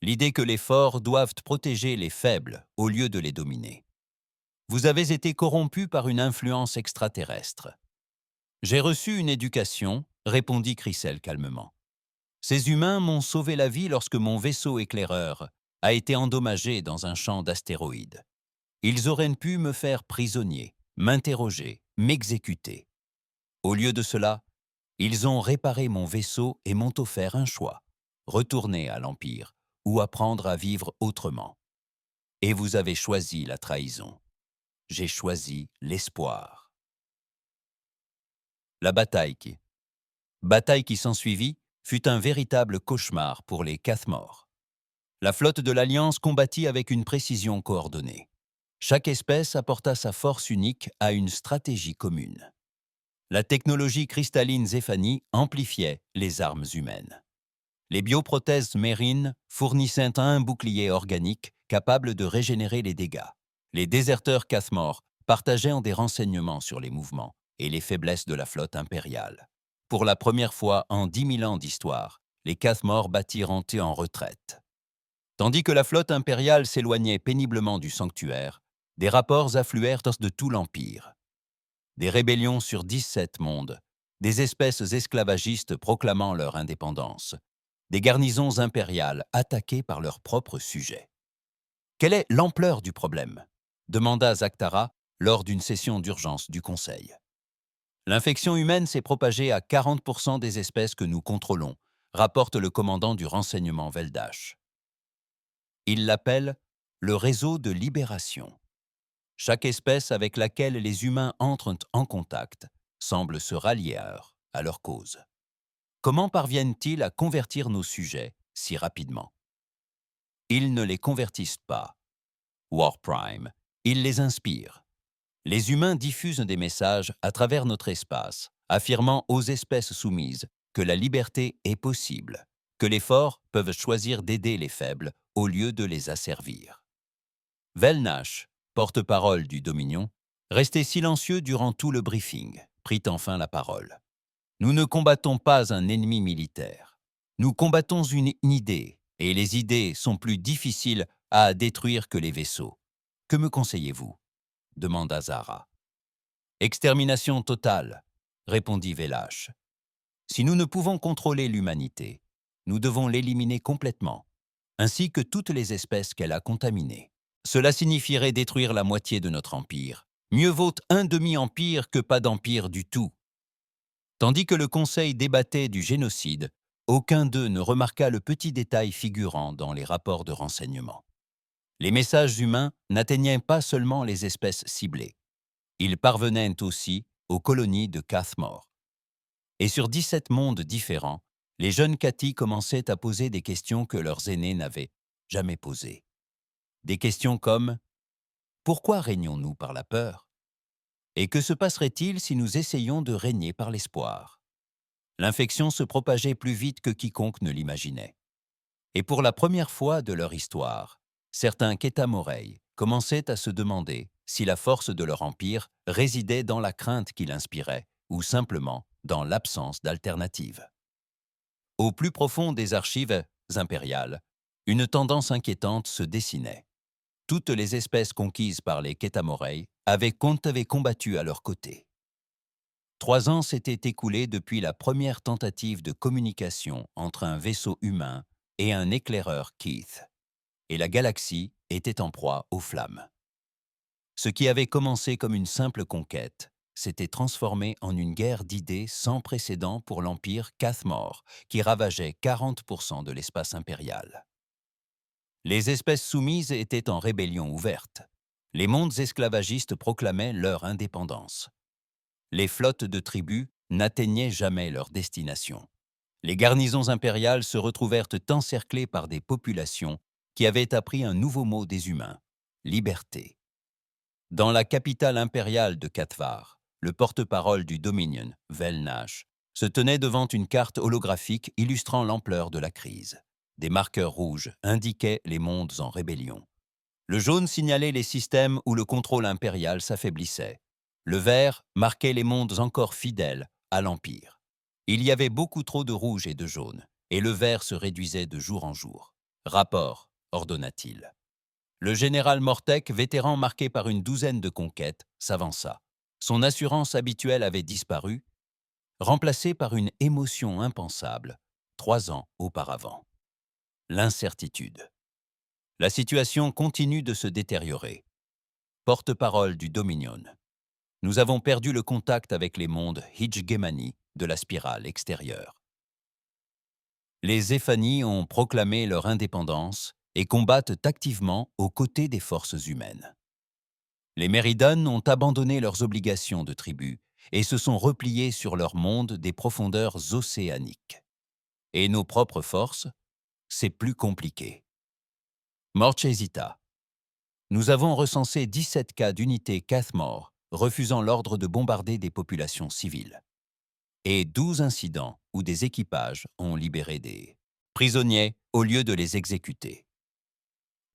L'idée que les forts doivent protéger les faibles au lieu de les dominer. Vous avez été corrompus par une influence extraterrestre. J'ai reçu une éducation, répondit Crixel calmement. Ces humains m'ont sauvé la vie lorsque mon vaisseau éclaireur a été endommagé dans un champ d'astéroïdes. Ils auraient pu me faire prisonnier, m'interroger, m'exécuter. Au lieu de cela, ils ont réparé mon vaisseau et m'ont offert un choix, retourner à l'Empire ou apprendre à vivre autrement. Et vous avez choisi la trahison. J'ai choisi l'espoir. La bataille qui s'ensuivit fut un véritable cauchemar pour les Cathmore. La flotte de l'Alliance combattit avec une précision coordonnée. Chaque espèce apporta sa force unique à une stratégie commune. La technologie cristalline Zéphanie amplifiait les armes humaines. Les bioprothèses Mérine fournissaient un bouclier organique capable de régénérer les dégâts. Les déserteurs Cathmore partageaient des renseignements sur les mouvements et les faiblesses de la flotte impériale. Pour la première fois en 10 000 ans d'histoire, les Cathmore battirent en retraite. Tandis que la flotte impériale s'éloignait péniblement du sanctuaire, des rapports affluèrent de tout l'Empire. Des rébellions sur 17 mondes, des espèces esclavagistes proclamant leur indépendance, des garnisons impériales attaquées par leurs propres sujets. Quelle est l'ampleur du problème ? Demanda Zaktara lors d'une session d'urgence du Conseil. L'infection humaine s'est propagée à 40% des espèces que nous contrôlons, rapporte le commandant du renseignement Veldash. Il l'appelle le réseau de libération. Chaque espèce avec laquelle les humains entrent en contact semble se rallier à leur cause. Comment parviennent-ils à convertir nos sujets si rapidement ? Ils ne les convertissent pas. Warprime, ils les inspirent. Les humains diffusent des messages à travers notre espace, affirmant aux espèces soumises que la liberté est possible, que les forts peuvent choisir d'aider les faibles au lieu de les asservir. Velnash, porte-parole du Dominion, resté silencieux durant tout le briefing, prit enfin la parole. « Nous ne combattons pas un ennemi militaire. Nous combattons une idée, et les idées sont plus difficiles à détruire que les vaisseaux. Que me conseillez-vous » demanda Zara. « Extermination totale » répondit Vélache. « Si nous ne pouvons contrôler l'humanité, nous devons l'éliminer complètement, ainsi que toutes les espèces qu'elle a contaminées. Cela signifierait détruire la moitié de notre empire. Mieux vaut un demi-empire que pas d'empire du tout. » Tandis que le Conseil débattait du génocide, aucun d'eux ne remarqua le petit détail figurant dans les rapports de renseignement. Les messages humains n'atteignaient pas seulement les espèces ciblées. Ils parvenaient aussi aux colonies de Cathmore. Et sur 17 mondes différents, les jeunes Kathi commençaient à poser des questions que leurs aînés n'avaient jamais posées. Des questions comme « Pourquoi régnons-nous par la peur ? Et que se passerait-il si nous essayions de régner par l'espoir ?» L'infection se propageait plus vite que quiconque ne l'imaginait. Et pour la première fois de leur histoire, certains Keta-Morey commençaient à se demander si la force de leur empire résidait dans la crainte qu'il inspirait ou simplement dans l'absence d'alternative. Au plus profond des archives impériales, une tendance inquiétante se dessinait. Toutes les espèces conquises par les Keta-Morey avaient combattu à leur côté. 3 ans s'étaient écoulés depuis la première tentative de communication entre un vaisseau humain et un éclaireur Keith, et la galaxie était en proie aux flammes. Ce qui avait commencé comme une simple conquête s'était transformé en une guerre d'idées sans précédent pour l'empire Cathmore, qui ravageait 40% de l'espace impérial. Les espèces soumises étaient en rébellion ouverte. Les mondes esclavagistes proclamaient leur indépendance. Les flottes de tribus n'atteignaient jamais leur destination. Les garnisons impériales se retrouvèrent encerclées par des populations qui avaient appris un nouveau mot des humains, liberté. Dans la capitale impériale de Kathvar, le porte-parole du Dominion, Velnash, se tenait devant une carte holographique illustrant l'ampleur de la crise. Des marqueurs rouges indiquaient les mondes en rébellion. Le jaune signalait les systèmes où le contrôle impérial s'affaiblissait. Le vert marquait les mondes encore fidèles à l'Empire. Il y avait beaucoup trop de rouge et de jaune, et le vert se réduisait de jour en jour. « Rapport », ordonna-t-il. Le général Mortek, vétéran marqué par une douzaine de conquêtes, s'avança. Son assurance habituelle avait disparu, remplacée par une émotion impensable, 3 ans auparavant. L'incertitude. La situation continue de se détériorer. Porte-parole du Dominion. Nous avons perdu le contact avec les mondes Hijgemani de la spirale extérieure. Les Zephani ont proclamé leur indépendance et combattent activement aux côtés des forces humaines. Les Méridanes ont abandonné leurs obligations de tribu et se sont repliés sur leur monde des profondeurs océaniques. Et nos propres forces, c'est plus compliqué. Morch hésita. Nous avons recensé 17 cas d'unités Cathmore refusant l'ordre de bombarder des populations civiles. Et 12 incidents où des équipages ont libéré des prisonniers au lieu de les exécuter.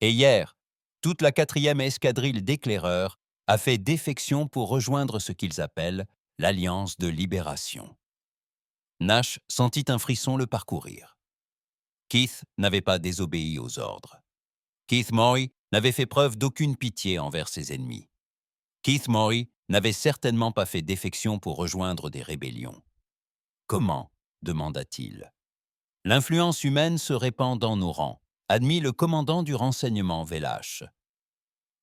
Et hier, toute la 4e escadrille d'éclaireurs a fait défection pour rejoindre ce qu'ils appellent l'Alliance de Libération. Nash sentit un frisson le parcourir. Keith n'avait pas désobéi aux ordres. Keith Morey n'avait fait preuve d'aucune pitié envers ses ennemis. Keith Morey n'avait certainement pas fait défection pour rejoindre des rébellions. « Comment » demanda-t-il. « L'influence humaine se répand dans nos rangs, admit le commandant du renseignement Vélache.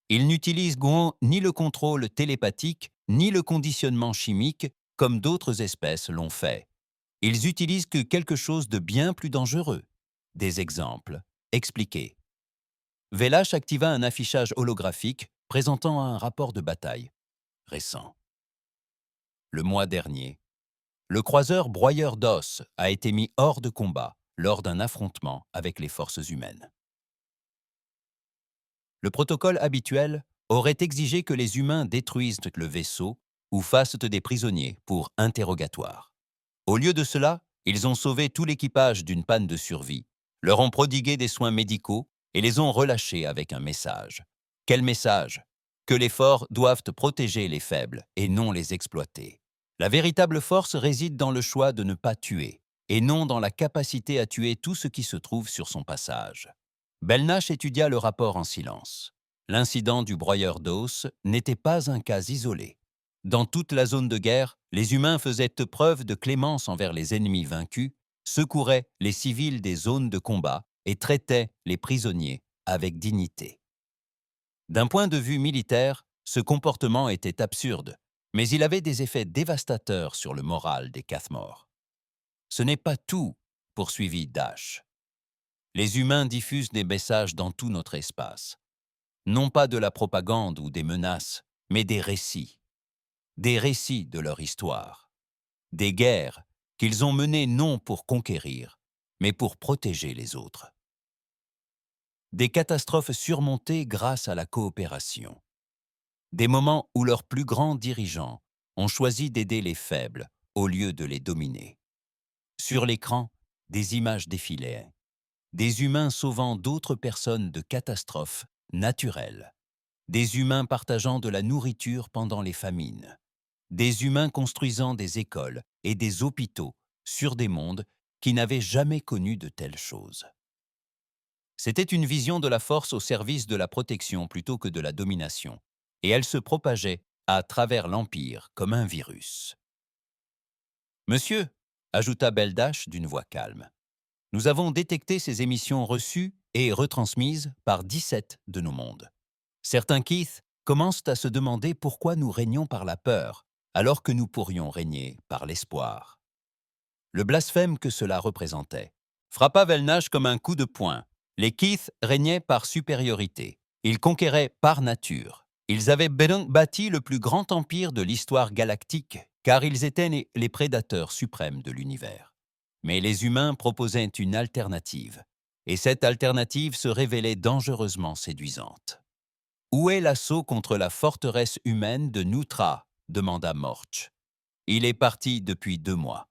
Ils n'utilisent ni le contrôle télépathique, ni le conditionnement chimique, comme d'autres espèces l'ont fait. Ils utilisent que quelque chose de bien plus dangereux. Des exemples. Expliquez. » Vélache activa un affichage holographique présentant un rapport de bataille récent. Le mois dernier, le croiseur Broyeur d'os a été mis hors de combat lors d'un affrontement avec les forces humaines. Le protocole habituel aurait exigé que les humains détruisent le vaisseau ou fassent des prisonniers pour interrogatoire. Au lieu de cela, ils ont sauvé tout l'équipage d'une panne de survie, leur ont prodigué des soins médicaux et les ont relâchés avec un message. Quel message ? Que les forts doivent protéger les faibles et non les exploiter. La véritable force réside dans le choix de ne pas tuer, et non dans la capacité à tuer tout ce qui se trouve sur son passage. Belnache étudia le rapport en silence. L'incident du broyeur d'os n'était pas un cas isolé. Dans toute la zone de guerre, les humains faisaient preuve de clémence envers les ennemis vaincus, secouraient les civils des zones de combat et traitaient les prisonniers avec dignité. D'un point de vue militaire, ce comportement était absurde, mais il avait des effets dévastateurs sur le moral des Cathmor. Ce n'est pas tout, poursuivit Dash. Les humains diffusent des messages dans tout notre espace. Non pas de la propagande ou des menaces, mais des récits. Des récits de leur histoire. Des guerres qu'ils ont menées non pour conquérir, mais pour protéger les autres. Des catastrophes surmontées grâce à la coopération. Des moments où leurs plus grands dirigeants ont choisi d'aider les faibles au lieu de les dominer. Sur l'écran, des images défilaient. Des humains sauvant d'autres personnes de catastrophes naturelles. Des humains partageant de la nourriture pendant les famines. Des humains construisant des écoles et des hôpitaux sur des mondes qui n'avaient jamais connu de telles choses. C'était une vision de la force au service de la protection plutôt que de la domination, et elle se propageait à travers l'Empire comme un virus. « Monsieur », ajouta Beldash d'une voix calme, « nous avons détecté ces émissions reçues et retransmises par 17 de nos mondes. Certains Keith commencent à se demander pourquoi nous régnons par la peur, alors que nous pourrions régner par l'espoir. » Le blasphème que cela représentait frappa Velnash comme un coup de poing. Les Keith régnaient par supériorité. Ils conquéraient par nature. Ils avaient bâti le plus grand empire de l'histoire galactique, car ils étaient les prédateurs suprêmes de l'univers. Mais les humains proposaient une alternative, et cette alternative se révélait dangereusement séduisante. « Où est l'assaut contre la forteresse humaine de Nutra ?» demanda Morch. « Il est parti depuis 2 mois. »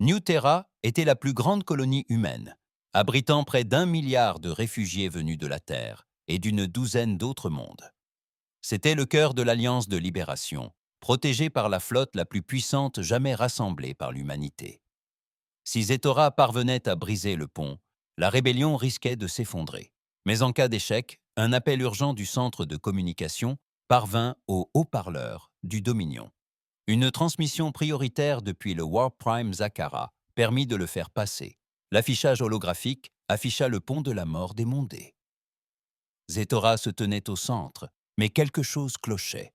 New Terra était la plus grande colonie humaine, abritant près d'1 milliard de réfugiés venus de la Terre et d'une douzaine d'autres mondes. C'était le cœur de l'Alliance de libération, protégée par la flotte la plus puissante jamais rassemblée par l'humanité. Si Zetora parvenait à briser le pont, la rébellion risquait de s'effondrer. Mais en cas d'échec, un appel urgent du centre de communication parvint aux haut-parleurs du Dominion. Une transmission prioritaire depuis le Warp Prime Zakara permit de le faire passer. L'affichage holographique afficha le pont de la mort des Mondés. Zetora se tenait au centre, mais quelque chose clochait.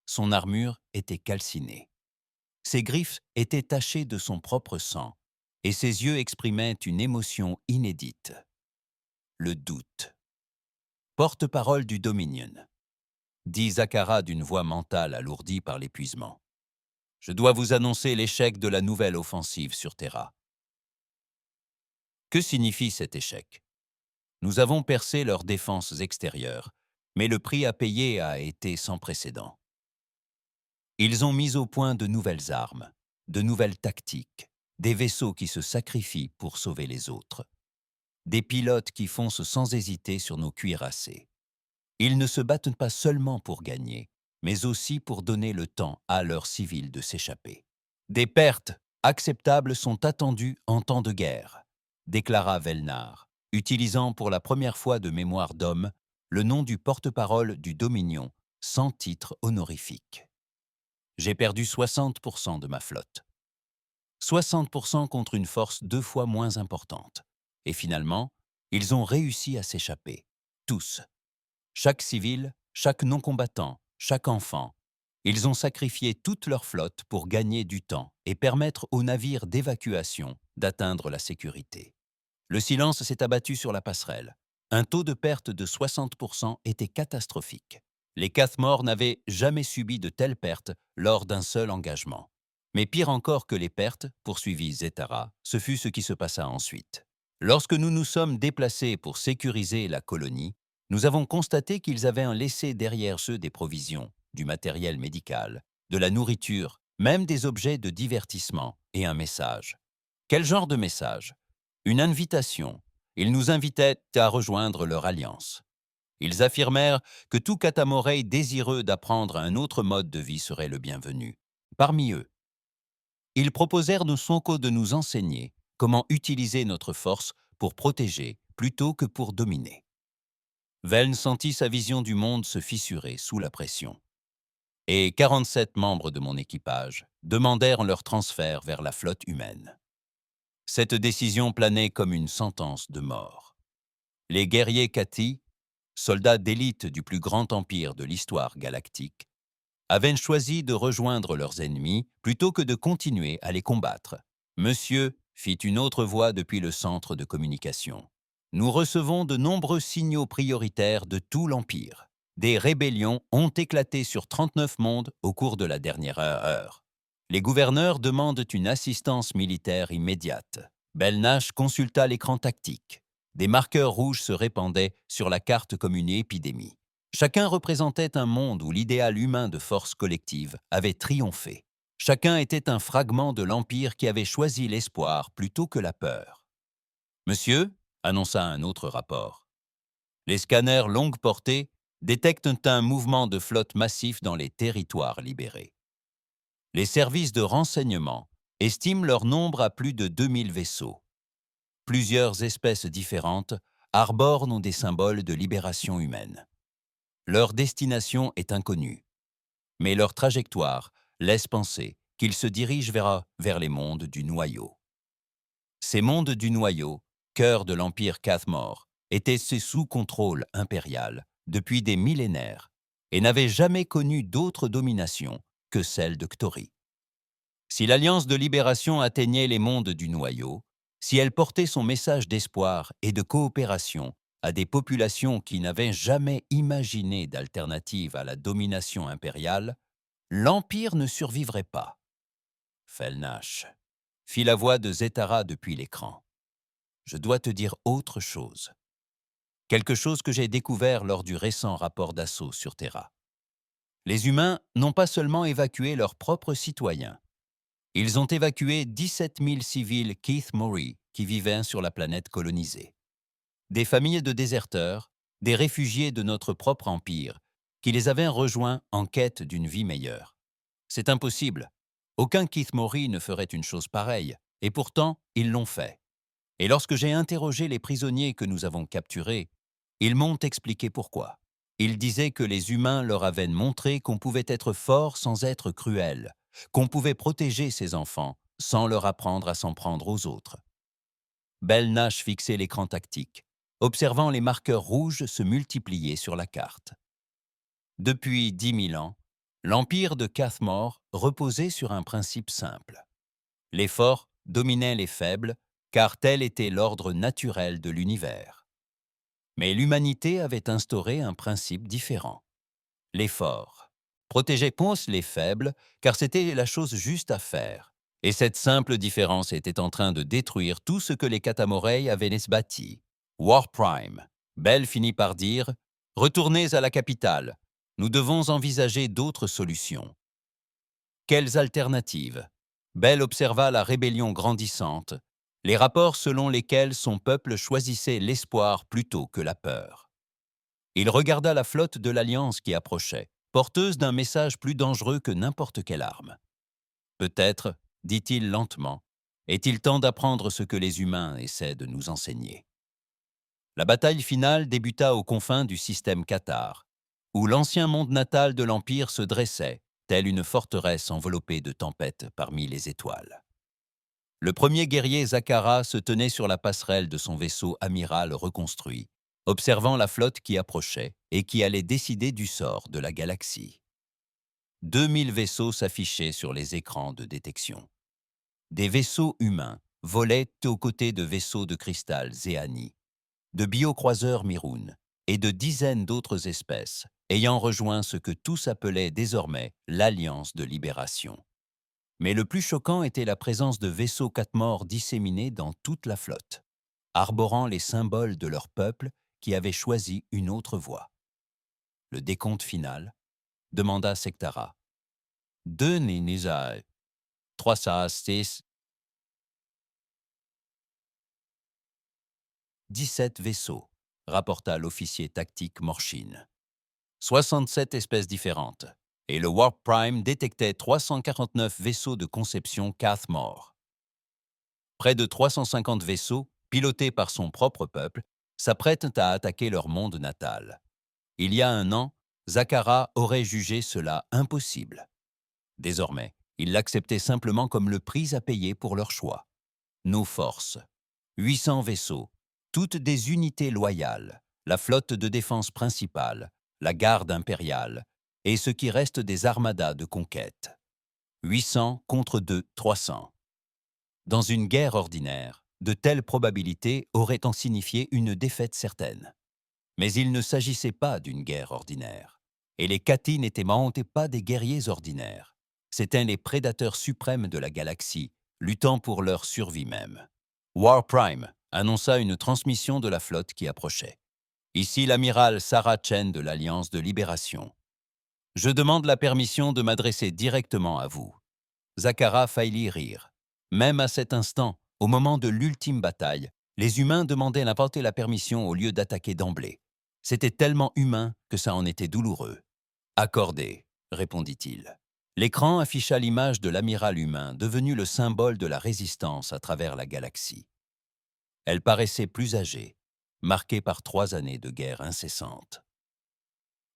Son armure était calcinée. Ses griffes étaient tachées de son propre sang, et ses yeux exprimaient une émotion inédite. Le doute. « Porte-parole du Dominion », dit Zakara d'une voix mentale alourdie par l'épuisement. « Je dois vous annoncer l'échec de la nouvelle offensive sur Terra. » Que signifie cet échec? Nous avons percé leurs défenses extérieures, mais le prix à payer a été sans précédent. Ils ont mis au point de nouvelles armes, de nouvelles tactiques, des vaisseaux qui se sacrifient pour sauver les autres, des pilotes qui foncent sans hésiter sur nos cuirassés. Ils ne se battent pas seulement pour gagner, mais aussi pour donner le temps à leurs civils de s'échapper. Des pertes acceptables sont attendues en temps de guerre, déclara Velnar, utilisant pour la première fois de mémoire d'homme le nom du porte-parole du Dominion sans titre honorifique. J'ai perdu 60% de ma flotte. 60% contre une force 2 fois moins importante. Et finalement, ils ont réussi à s'échapper. Tous. Chaque civil, chaque non-combattant, chaque enfant. Ils ont sacrifié toute leur flotte pour gagner du temps et permettre aux navires d'évacuation d'atteindre la sécurité. Le silence s'est abattu sur la passerelle. Un taux de perte de 60% était catastrophique. Les Cathmor n'avaient jamais subi de telles pertes lors d'un seul engagement. Mais pire encore que les pertes, poursuivit Zetara, ce fut ce qui se passa ensuite. Lorsque nous nous sommes déplacés pour sécuriser la colonie, nous avons constaté qu'ils avaient laissé derrière eux des provisions, du matériel médical, de la nourriture, même des objets de divertissement et un message. Quel genre de message? Une invitation. Ils nous invitaient à rejoindre leur alliance. Ils affirmèrent que tout Katamorei désireux d'apprendre un autre mode de vie serait le bienvenu. Parmi eux, ils proposèrent aux Sonko de nous enseigner comment utiliser notre force pour protéger plutôt que pour dominer. Velen sentit sa vision du monde se fissurer sous la pression. Et 47 membres de mon équipage demandèrent leur transfert vers la flotte humaine. Cette décision planait comme une sentence de mort. Les guerriers Kati, soldats d'élite du plus grand empire de l'histoire galactique, avaient choisi de rejoindre leurs ennemis plutôt que de continuer à les combattre. Monsieur, fit une autre voix depuis le centre de communication. Nous recevons de nombreux signaux prioritaires de tout l'Empire. Des rébellions ont éclaté sur 39 mondes au cours de la dernière heure. Les gouverneurs demandent une assistance militaire immédiate. Belnash consulta l'écran tactique. Des marqueurs rouges se répandaient sur la carte comme une épidémie. Chacun représentait un monde où l'idéal humain de force collective avait triomphé. Chacun était un fragment de l'Empire qui avait choisi l'espoir plutôt que la peur. « Monsieur », annonça un autre rapport, « les scanners longue portée détectent un mouvement de flotte massif dans les territoires libérés. Les services de renseignement estiment leur nombre à plus de 2000 vaisseaux. Plusieurs espèces différentes arborent des symboles de libération humaine. Leur destination est inconnue, mais leur trajectoire laisse penser qu'ils se dirigent vers les mondes du noyau. Ces mondes du noyau, cœur de l'Empire Kathmor, étaient sous contrôle impérial depuis des millénaires et n'avaient jamais connu d'autre domination que celle de Ktori. Si l'Alliance de libération atteignait les mondes du noyau, si elle portait son message d'espoir et de coopération à des populations qui n'avaient jamais imaginé d'alternative à la domination impériale, l'Empire ne survivrait pas. Felnash fit la voix de Zetara depuis l'écran. Je dois te dire autre chose. Quelque chose que j'ai découvert lors du récent rapport d'assaut sur Terra. Les humains n'ont pas seulement évacué leurs propres citoyens. Ils ont évacué 17 000 civils Keith Mori qui vivaient sur la planète colonisée. Des familles de déserteurs, des réfugiés de notre propre empire, qui les avaient rejoints en quête d'une vie meilleure. C'est impossible. Aucun Keith Mori ne ferait une chose pareille, et pourtant, ils l'ont fait. Et lorsque j'ai interrogé les prisonniers que nous avons capturés, ils m'ont expliqué pourquoi. Ils disaient que les humains leur avaient montré qu'on pouvait être fort sans être cruel, qu'on pouvait protéger ses enfants sans leur apprendre à s'en prendre aux autres. Belnash fixait l'écran tactique, observant les marqueurs rouges se multiplier sur la carte. Depuis 10 000 ans, l'empire de Kathmor reposait sur un principe simple. Les forts dominaient les faibles, car tel était l'ordre naturel de l'univers. Mais l'humanité avait instauré un principe différent. Les forts protégeaient Ponce les faibles, car c'était la chose juste à faire. Et cette simple différence était en train de détruire tout ce que les Katamorei avaient bâti. War Prime. Bell finit par dire « Retournez à la capitale. Nous devons envisager d'autres solutions. » Quelles alternatives? Bell observa la rébellion grandissante, les rapports selon lesquels son peuple choisissait l'espoir plutôt que la peur. Il regarda la flotte de l'Alliance qui approchait, porteuse d'un message plus dangereux que n'importe quelle arme. Peut-être, dit-il lentement, est-il temps d'apprendre ce que les humains essaient de nous enseigner. La bataille finale débuta aux confins du système Qatar, où l'ancien monde natal de l'Empire se dressait, telle une forteresse enveloppée de tempêtes parmi les étoiles. Le premier guerrier Zakara se tenait sur la passerelle de son vaisseau amiral reconstruit, observant la flotte qui approchait et qui allait décider du sort de la galaxie. 2000 vaisseaux s'affichaient sur les écrans de détection. Des vaisseaux humains volaient aux côtés de vaisseaux de cristal Zéani, de biocroiseurs Miroun et de dizaines d'autres espèces ayant rejoint ce que tous appelaient désormais l'Alliance de libération. Mais le plus choquant était la présence de vaisseaux Kathmor disséminés dans toute la flotte, arborant les symboles de leur peuple qui avait choisi une autre voie. Le décompte final, demanda Sektara. 2 Ninisa, 306, 17 vaisseaux, rapporta l'officier tactique Morchine. 67 espèces différentes, et le Warp Prime détectait 349 vaisseaux de conception Kathmor. Près de 350 vaisseaux, pilotés par son propre peuple, s'apprêtent à attaquer leur monde natal. Il y a un an, Zakhara aurait jugé cela impossible. Désormais, il l'acceptait simplement comme le prix à payer pour leur choix. Nos forces, 800 vaisseaux, toutes des unités loyales, la flotte de défense principale, la garde impériale, et ce qui reste des armadas de conquête. 800 contre 300. Dans une guerre ordinaire, de telles probabilités auraient en signifié une défaite certaine. Mais il ne s'agissait pas d'une guerre ordinaire. Et les Kati n'étaient pas des guerriers ordinaires. C'étaient les prédateurs suprêmes de la galaxie, luttant pour leur survie même. War Prime annonça une transmission de la flotte qui approchait. Ici l'amiral Sarah Chen de l'Alliance de Libération. Je demande la permission de m'adresser directement à vous. Zakhara faillit rire. Même à cet instant, au moment de l'ultime bataille, les humains demandaient n'importe la permission au lieu d'attaquer d'emblée. C'était tellement humain que ça en était douloureux. « Accordé », répondit-il. L'écran afficha l'image de l'amiral humain devenu le symbole de la résistance à travers la galaxie. Elle paraissait plus âgée, marquée par 3 années de guerre incessante.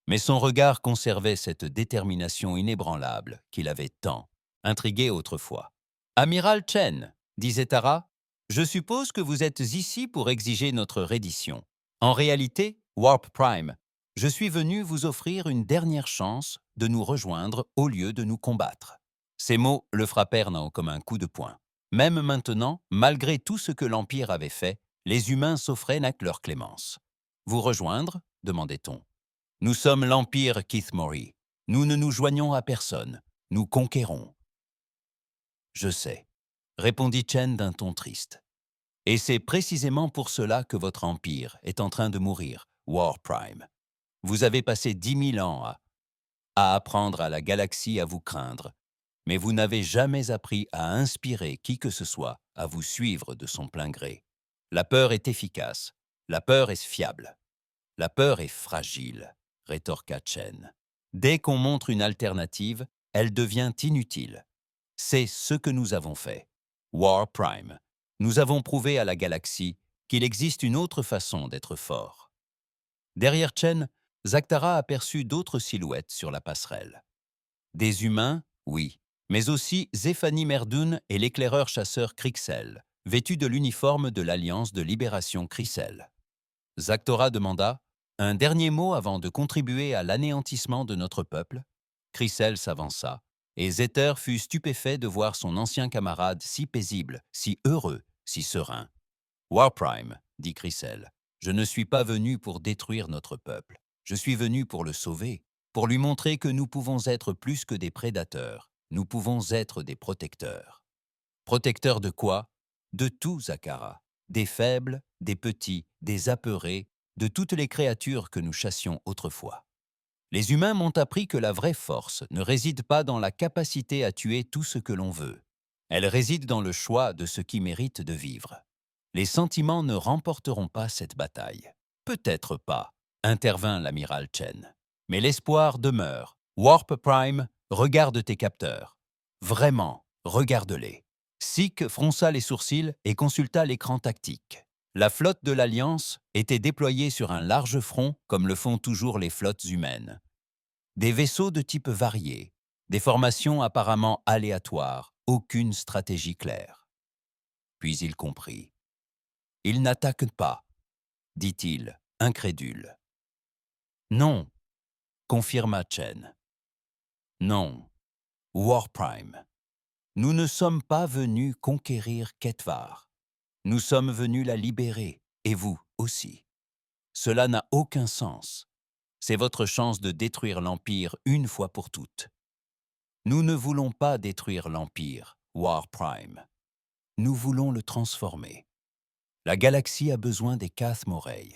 Mais son regard conservait cette détermination inébranlable qu'il avait tant intrigué autrefois. « Amiral Chen, disait Tara, je suppose que vous êtes ici pour exiger notre reddition. En réalité, Warp Prime, je suis venu vous offrir une dernière chance de nous rejoindre au lieu de nous combattre. » Ces mots le frappèrent comme un coup de poing. Même maintenant, malgré tout ce que l'Empire avait fait, les humains s'offraient leur clémence. « Vous rejoindre ?» demandait-on. « Nous sommes l'Empire Keith Mori. Nous ne nous joignons à personne. Nous conquérons. » « Je sais, » répondit Chen d'un ton triste. « Et c'est précisément pour cela que votre empire est en train de mourir, War Prime. Vous avez passé 10 000 ans à apprendre à la galaxie à vous craindre, mais vous n'avez jamais appris à inspirer qui que ce soit à vous suivre de son plein gré. La peur est efficace, la peur est fiable. La peur est fragile, rétorqua Chen. Dès qu'on montre une alternative, elle devient inutile. C'est ce que nous avons fait. War Prime. Nous avons prouvé à la galaxie qu'il existe une autre façon d'être fort. Derrière Chen, Zaktara aperçut d'autres silhouettes sur la passerelle. Des humains, oui, mais aussi Zéphanie Merdoun et l'éclaireur chasseur Crixel, vêtus de l'uniforme de l'Alliance de Libération Crixel. Zaktora demanda « Un dernier mot avant de contribuer à l'anéantissement de notre peuple ?» Crixel s'avança, et Zeter fut stupéfait de voir son ancien camarade si paisible, si heureux, si serein. « War Prime, dit Crixel, je ne suis pas venu pour détruire notre peuple. Je suis venu pour le sauver, pour lui montrer que nous pouvons être plus que des prédateurs. Nous pouvons être des protecteurs. » Protecteurs de quoi? De tout, Zakhara. Des faibles, des petits, des apeurés, de toutes les créatures que nous chassions autrefois. Les humains m'ont appris que la vraie force ne réside pas dans la capacité à tuer tout ce que l'on veut. Elle réside dans le choix de ce qui mérite de vivre. Les sentiments ne remporteront pas cette bataille. Peut-être pas, intervint l'amiral Chen. Mais l'espoir demeure. Warp Prime, regarde tes capteurs. Vraiment, regarde-les. Sik fronça les sourcils et consulta l'écran tactique. La flotte de l'Alliance était déployée sur un large front comme le font toujours les flottes humaines. Des vaisseaux de type varié, des formations apparemment aléatoires, aucune stratégie claire. Puis il comprit. « Ils n'attaquent pas, » dit-il, incrédule. « Non, » confirma Chen. « Non, War Prime. Nous ne sommes pas venus conquérir Ketvar. Nous sommes venus la libérer, et vous aussi. Cela n'a aucun sens. C'est votre chance de détruire l'Empire une fois pour toutes. Nous ne voulons pas détruire l'Empire, War Prime. Nous voulons le transformer. La galaxie a besoin des Kath Morey.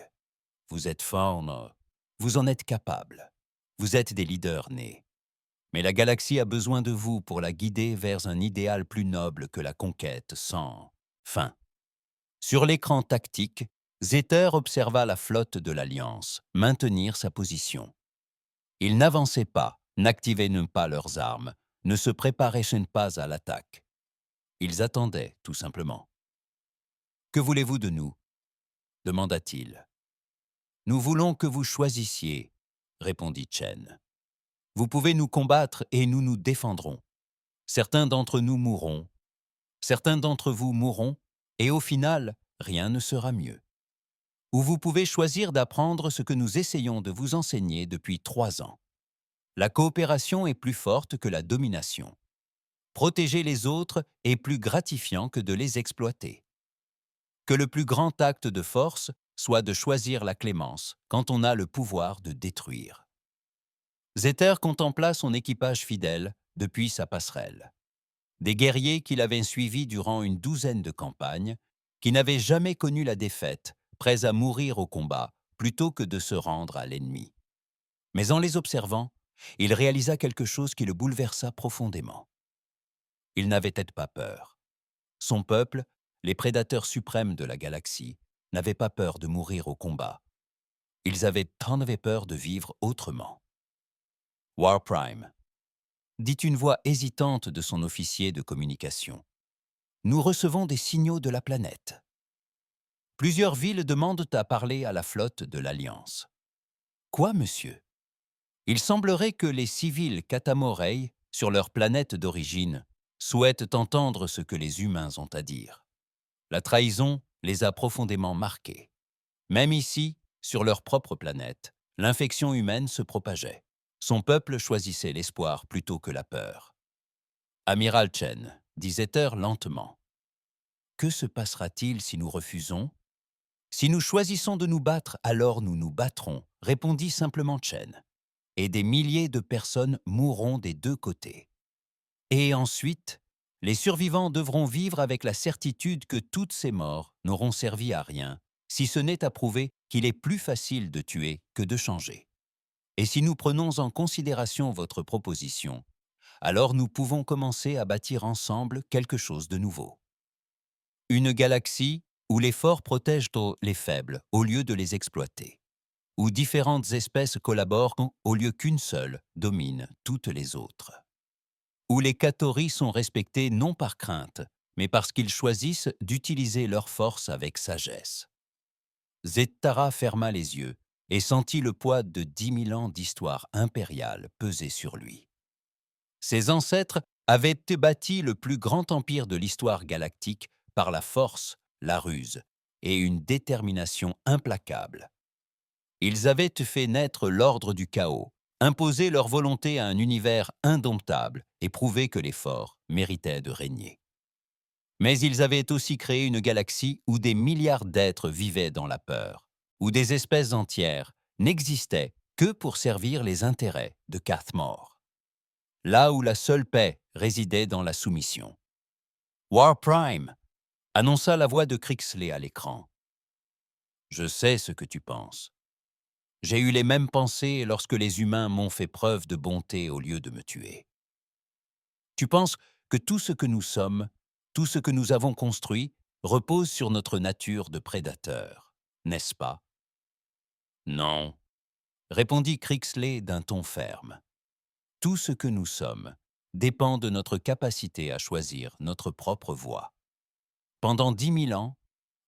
Vous êtes forts, vous en êtes capables. Vous êtes des leaders nés. Mais la galaxie a besoin de vous pour la guider vers un idéal plus noble que la conquête sans fin. » Sur l'écran tactique, Zeter observa la flotte de l'Alliance maintenir sa position. Ils n'avançaient pas, n'activaient pas leurs armes, ne se préparaient pas à l'attaque. Ils attendaient, tout simplement. « Que voulez-vous de nous ?» demanda-t-il. Nous voulons que vous choisissiez, répondit Chen. Vous pouvez nous combattre et nous nous défendrons. Certains d'entre nous mourront, certains d'entre vous mourront, et au final, rien ne sera mieux. Ou vous pouvez choisir d'apprendre ce que nous essayons de vous enseigner depuis 3 ans. La coopération est plus forte que la domination. Protéger les autres est plus gratifiant que de les exploiter. Que le plus grand acte de force soit de choisir la clémence quand on a le pouvoir de détruire. Zeter contempla son équipage fidèle depuis sa passerelle. Des guerriers qu'il avait suivis durant une douzaine de campagnes, qui n'avaient jamais connu la défaite, prêts à mourir au combat plutôt que de se rendre à l'ennemi. Mais en les observant, il réalisa quelque chose qui le bouleversa profondément. Il n'avait peut-être pas peur. Son peuple, les prédateurs suprêmes de la galaxie, n'avaient pas peur de mourir au combat. Ils en avaient peur de vivre autrement. Warprime, dit une voix hésitante de son officier de communication. Nous recevons des signaux de la planète. Plusieurs villes demandent à parler à la flotte de l'Alliance. Quoi, monsieur? Il semblerait que les civils Katamorei, sur leur planète d'origine, souhaitent entendre ce que les humains ont à dire. La trahison les a profondément marqués. Même ici, sur leur propre planète, l'infection humaine se propageait. Son peuple choisissait l'espoir plutôt que la peur. Amiral Chen, dit Zeter lentement. Que se passera-t-il si nous refusons? Si nous choisissons de nous battre, alors nous nous battrons, répondit simplement Chen. Et des milliers de personnes mourront des deux côtés. Et ensuite, les survivants devront vivre avec la certitude que toutes ces morts n'auront servi à rien, si ce n'est à prouver qu'il est plus facile de tuer que de changer. Et si nous prenons en considération votre proposition, alors nous pouvons commencer à bâtir ensemble quelque chose de nouveau. Une galaxie où les forts protègent les faibles au lieu de les exploiter, où différentes espèces collaborent au lieu qu'une seule domine toutes les autres, où les Katori sont respectés non par crainte, mais parce qu'ils choisissent d'utiliser leur force avec sagesse. Zettara ferma les yeux et sentit le poids de 10 000 ans d'histoire impériale peser sur lui. Ses ancêtres avaient bâti le plus grand empire de l'histoire galactique par la force, la ruse et une détermination implacable. Ils avaient fait naître l'ordre du chaos, imposé leur volonté à un univers indomptable et prouvé que les forts méritaient de régner. Mais ils avaient aussi créé une galaxie où des milliards d'êtres vivaient dans la peur, où des espèces entières n'existaient que pour servir les intérêts de Kathmor, là où la seule paix résidait dans la soumission. Warprime, annonça la voix de Crixley à l'écran. Je sais ce que tu penses. J'ai eu les mêmes pensées lorsque les humains m'ont fait preuve de bonté au lieu de me tuer. Tu penses que tout ce que nous sommes, tout ce que nous avons construit, repose sur notre nature de prédateur, n'est-ce pas? Non, répondit Crixley d'un ton ferme. Tout ce que nous sommes dépend de notre capacité à choisir notre propre voie. Pendant 10 000 ans,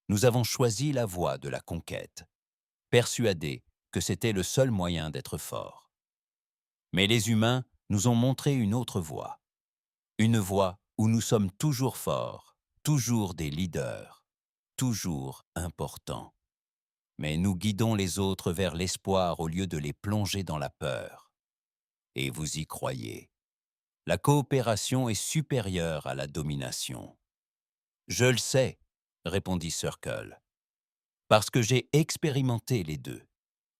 nous avons choisi la voie de la conquête, persuadés que c'était le seul moyen d'être fort. Mais les humains nous ont montré une autre voie. Une voie où nous sommes toujours forts, toujours des leaders, toujours importants. Mais nous guidons les autres vers l'espoir au lieu de les plonger dans la peur. Et vous y croyez. La coopération est supérieure à la domination. Je le sais, répondit Circle, parce que j'ai expérimenté les deux,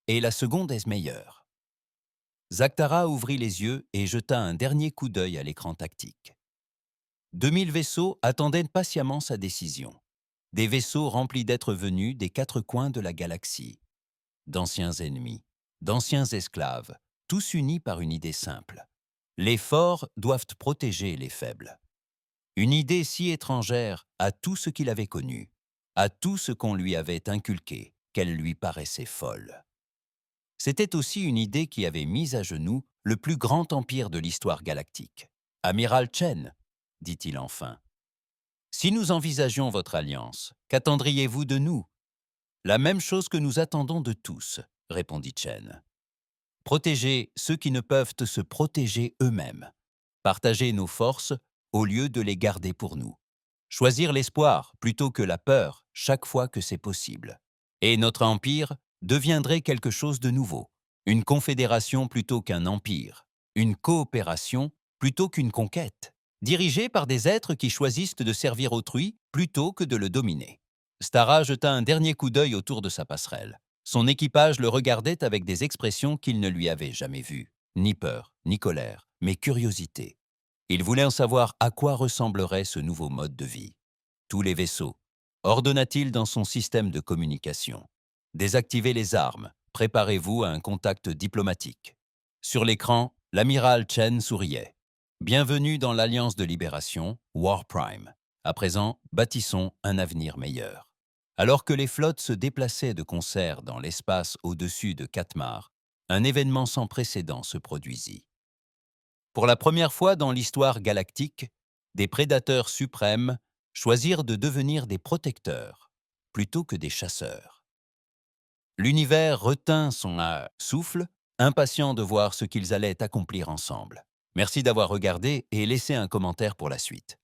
et la seconde est meilleure. Zaktara ouvrit les yeux et jeta un dernier coup d'œil à l'écran tactique. 2000 vaisseaux attendaient patiemment sa décision. Des vaisseaux remplis d'êtres venus des 4 coins de la galaxie. D'anciens ennemis, d'anciens esclaves, tous unis par une idée simple. Les forts doivent protéger les faibles. Une idée si étrangère à tout ce qu'il avait connu, à tout ce qu'on lui avait inculqué, qu'elle lui paraissait folle. C'était aussi une idée qui avait mis à genoux le plus grand empire de l'histoire galactique. « Amiral Chen, dit-il enfin, si nous envisagions votre alliance, qu'attendriez-vous de nous? La même chose que nous attendons de tous, répondit Chen. Protéger ceux qui ne peuvent se protéger eux-mêmes. Partager nos forces au lieu de les garder pour nous. Choisir l'espoir plutôt que la peur chaque fois que c'est possible. Et notre empire deviendrait quelque chose de nouveau. Une confédération plutôt qu'un empire. Une coopération plutôt qu'une conquête. Dirigée par des êtres qui choisissent de servir autrui plutôt que de le dominer. Stara jeta un dernier coup d'œil autour de sa passerelle. Son équipage le regardait avec des expressions qu'il ne lui avait jamais vues. Ni peur, ni colère, mais curiosité. Il voulait en savoir à quoi ressemblerait ce nouveau mode de vie. Tous les vaisseaux. Ordonna-t-il dans son système de communication. Désactivez les armes. Préparez-vous à un contact diplomatique. Sur l'écran, l'amiral Chen souriait. Bienvenue dans l'Alliance de libération, War Prime. À présent, bâtissons un avenir meilleur. Alors que les flottes se déplaçaient de concert dans l'espace au-dessus de Katmar, un événement sans précédent se produisit. Pour la première fois dans l'histoire galactique, des prédateurs suprêmes choisirent de devenir des protecteurs plutôt que des chasseurs. L'univers retint son souffle, impatient de voir ce qu'ils allaient accomplir ensemble. Merci d'avoir regardé et laissez un commentaire pour la suite.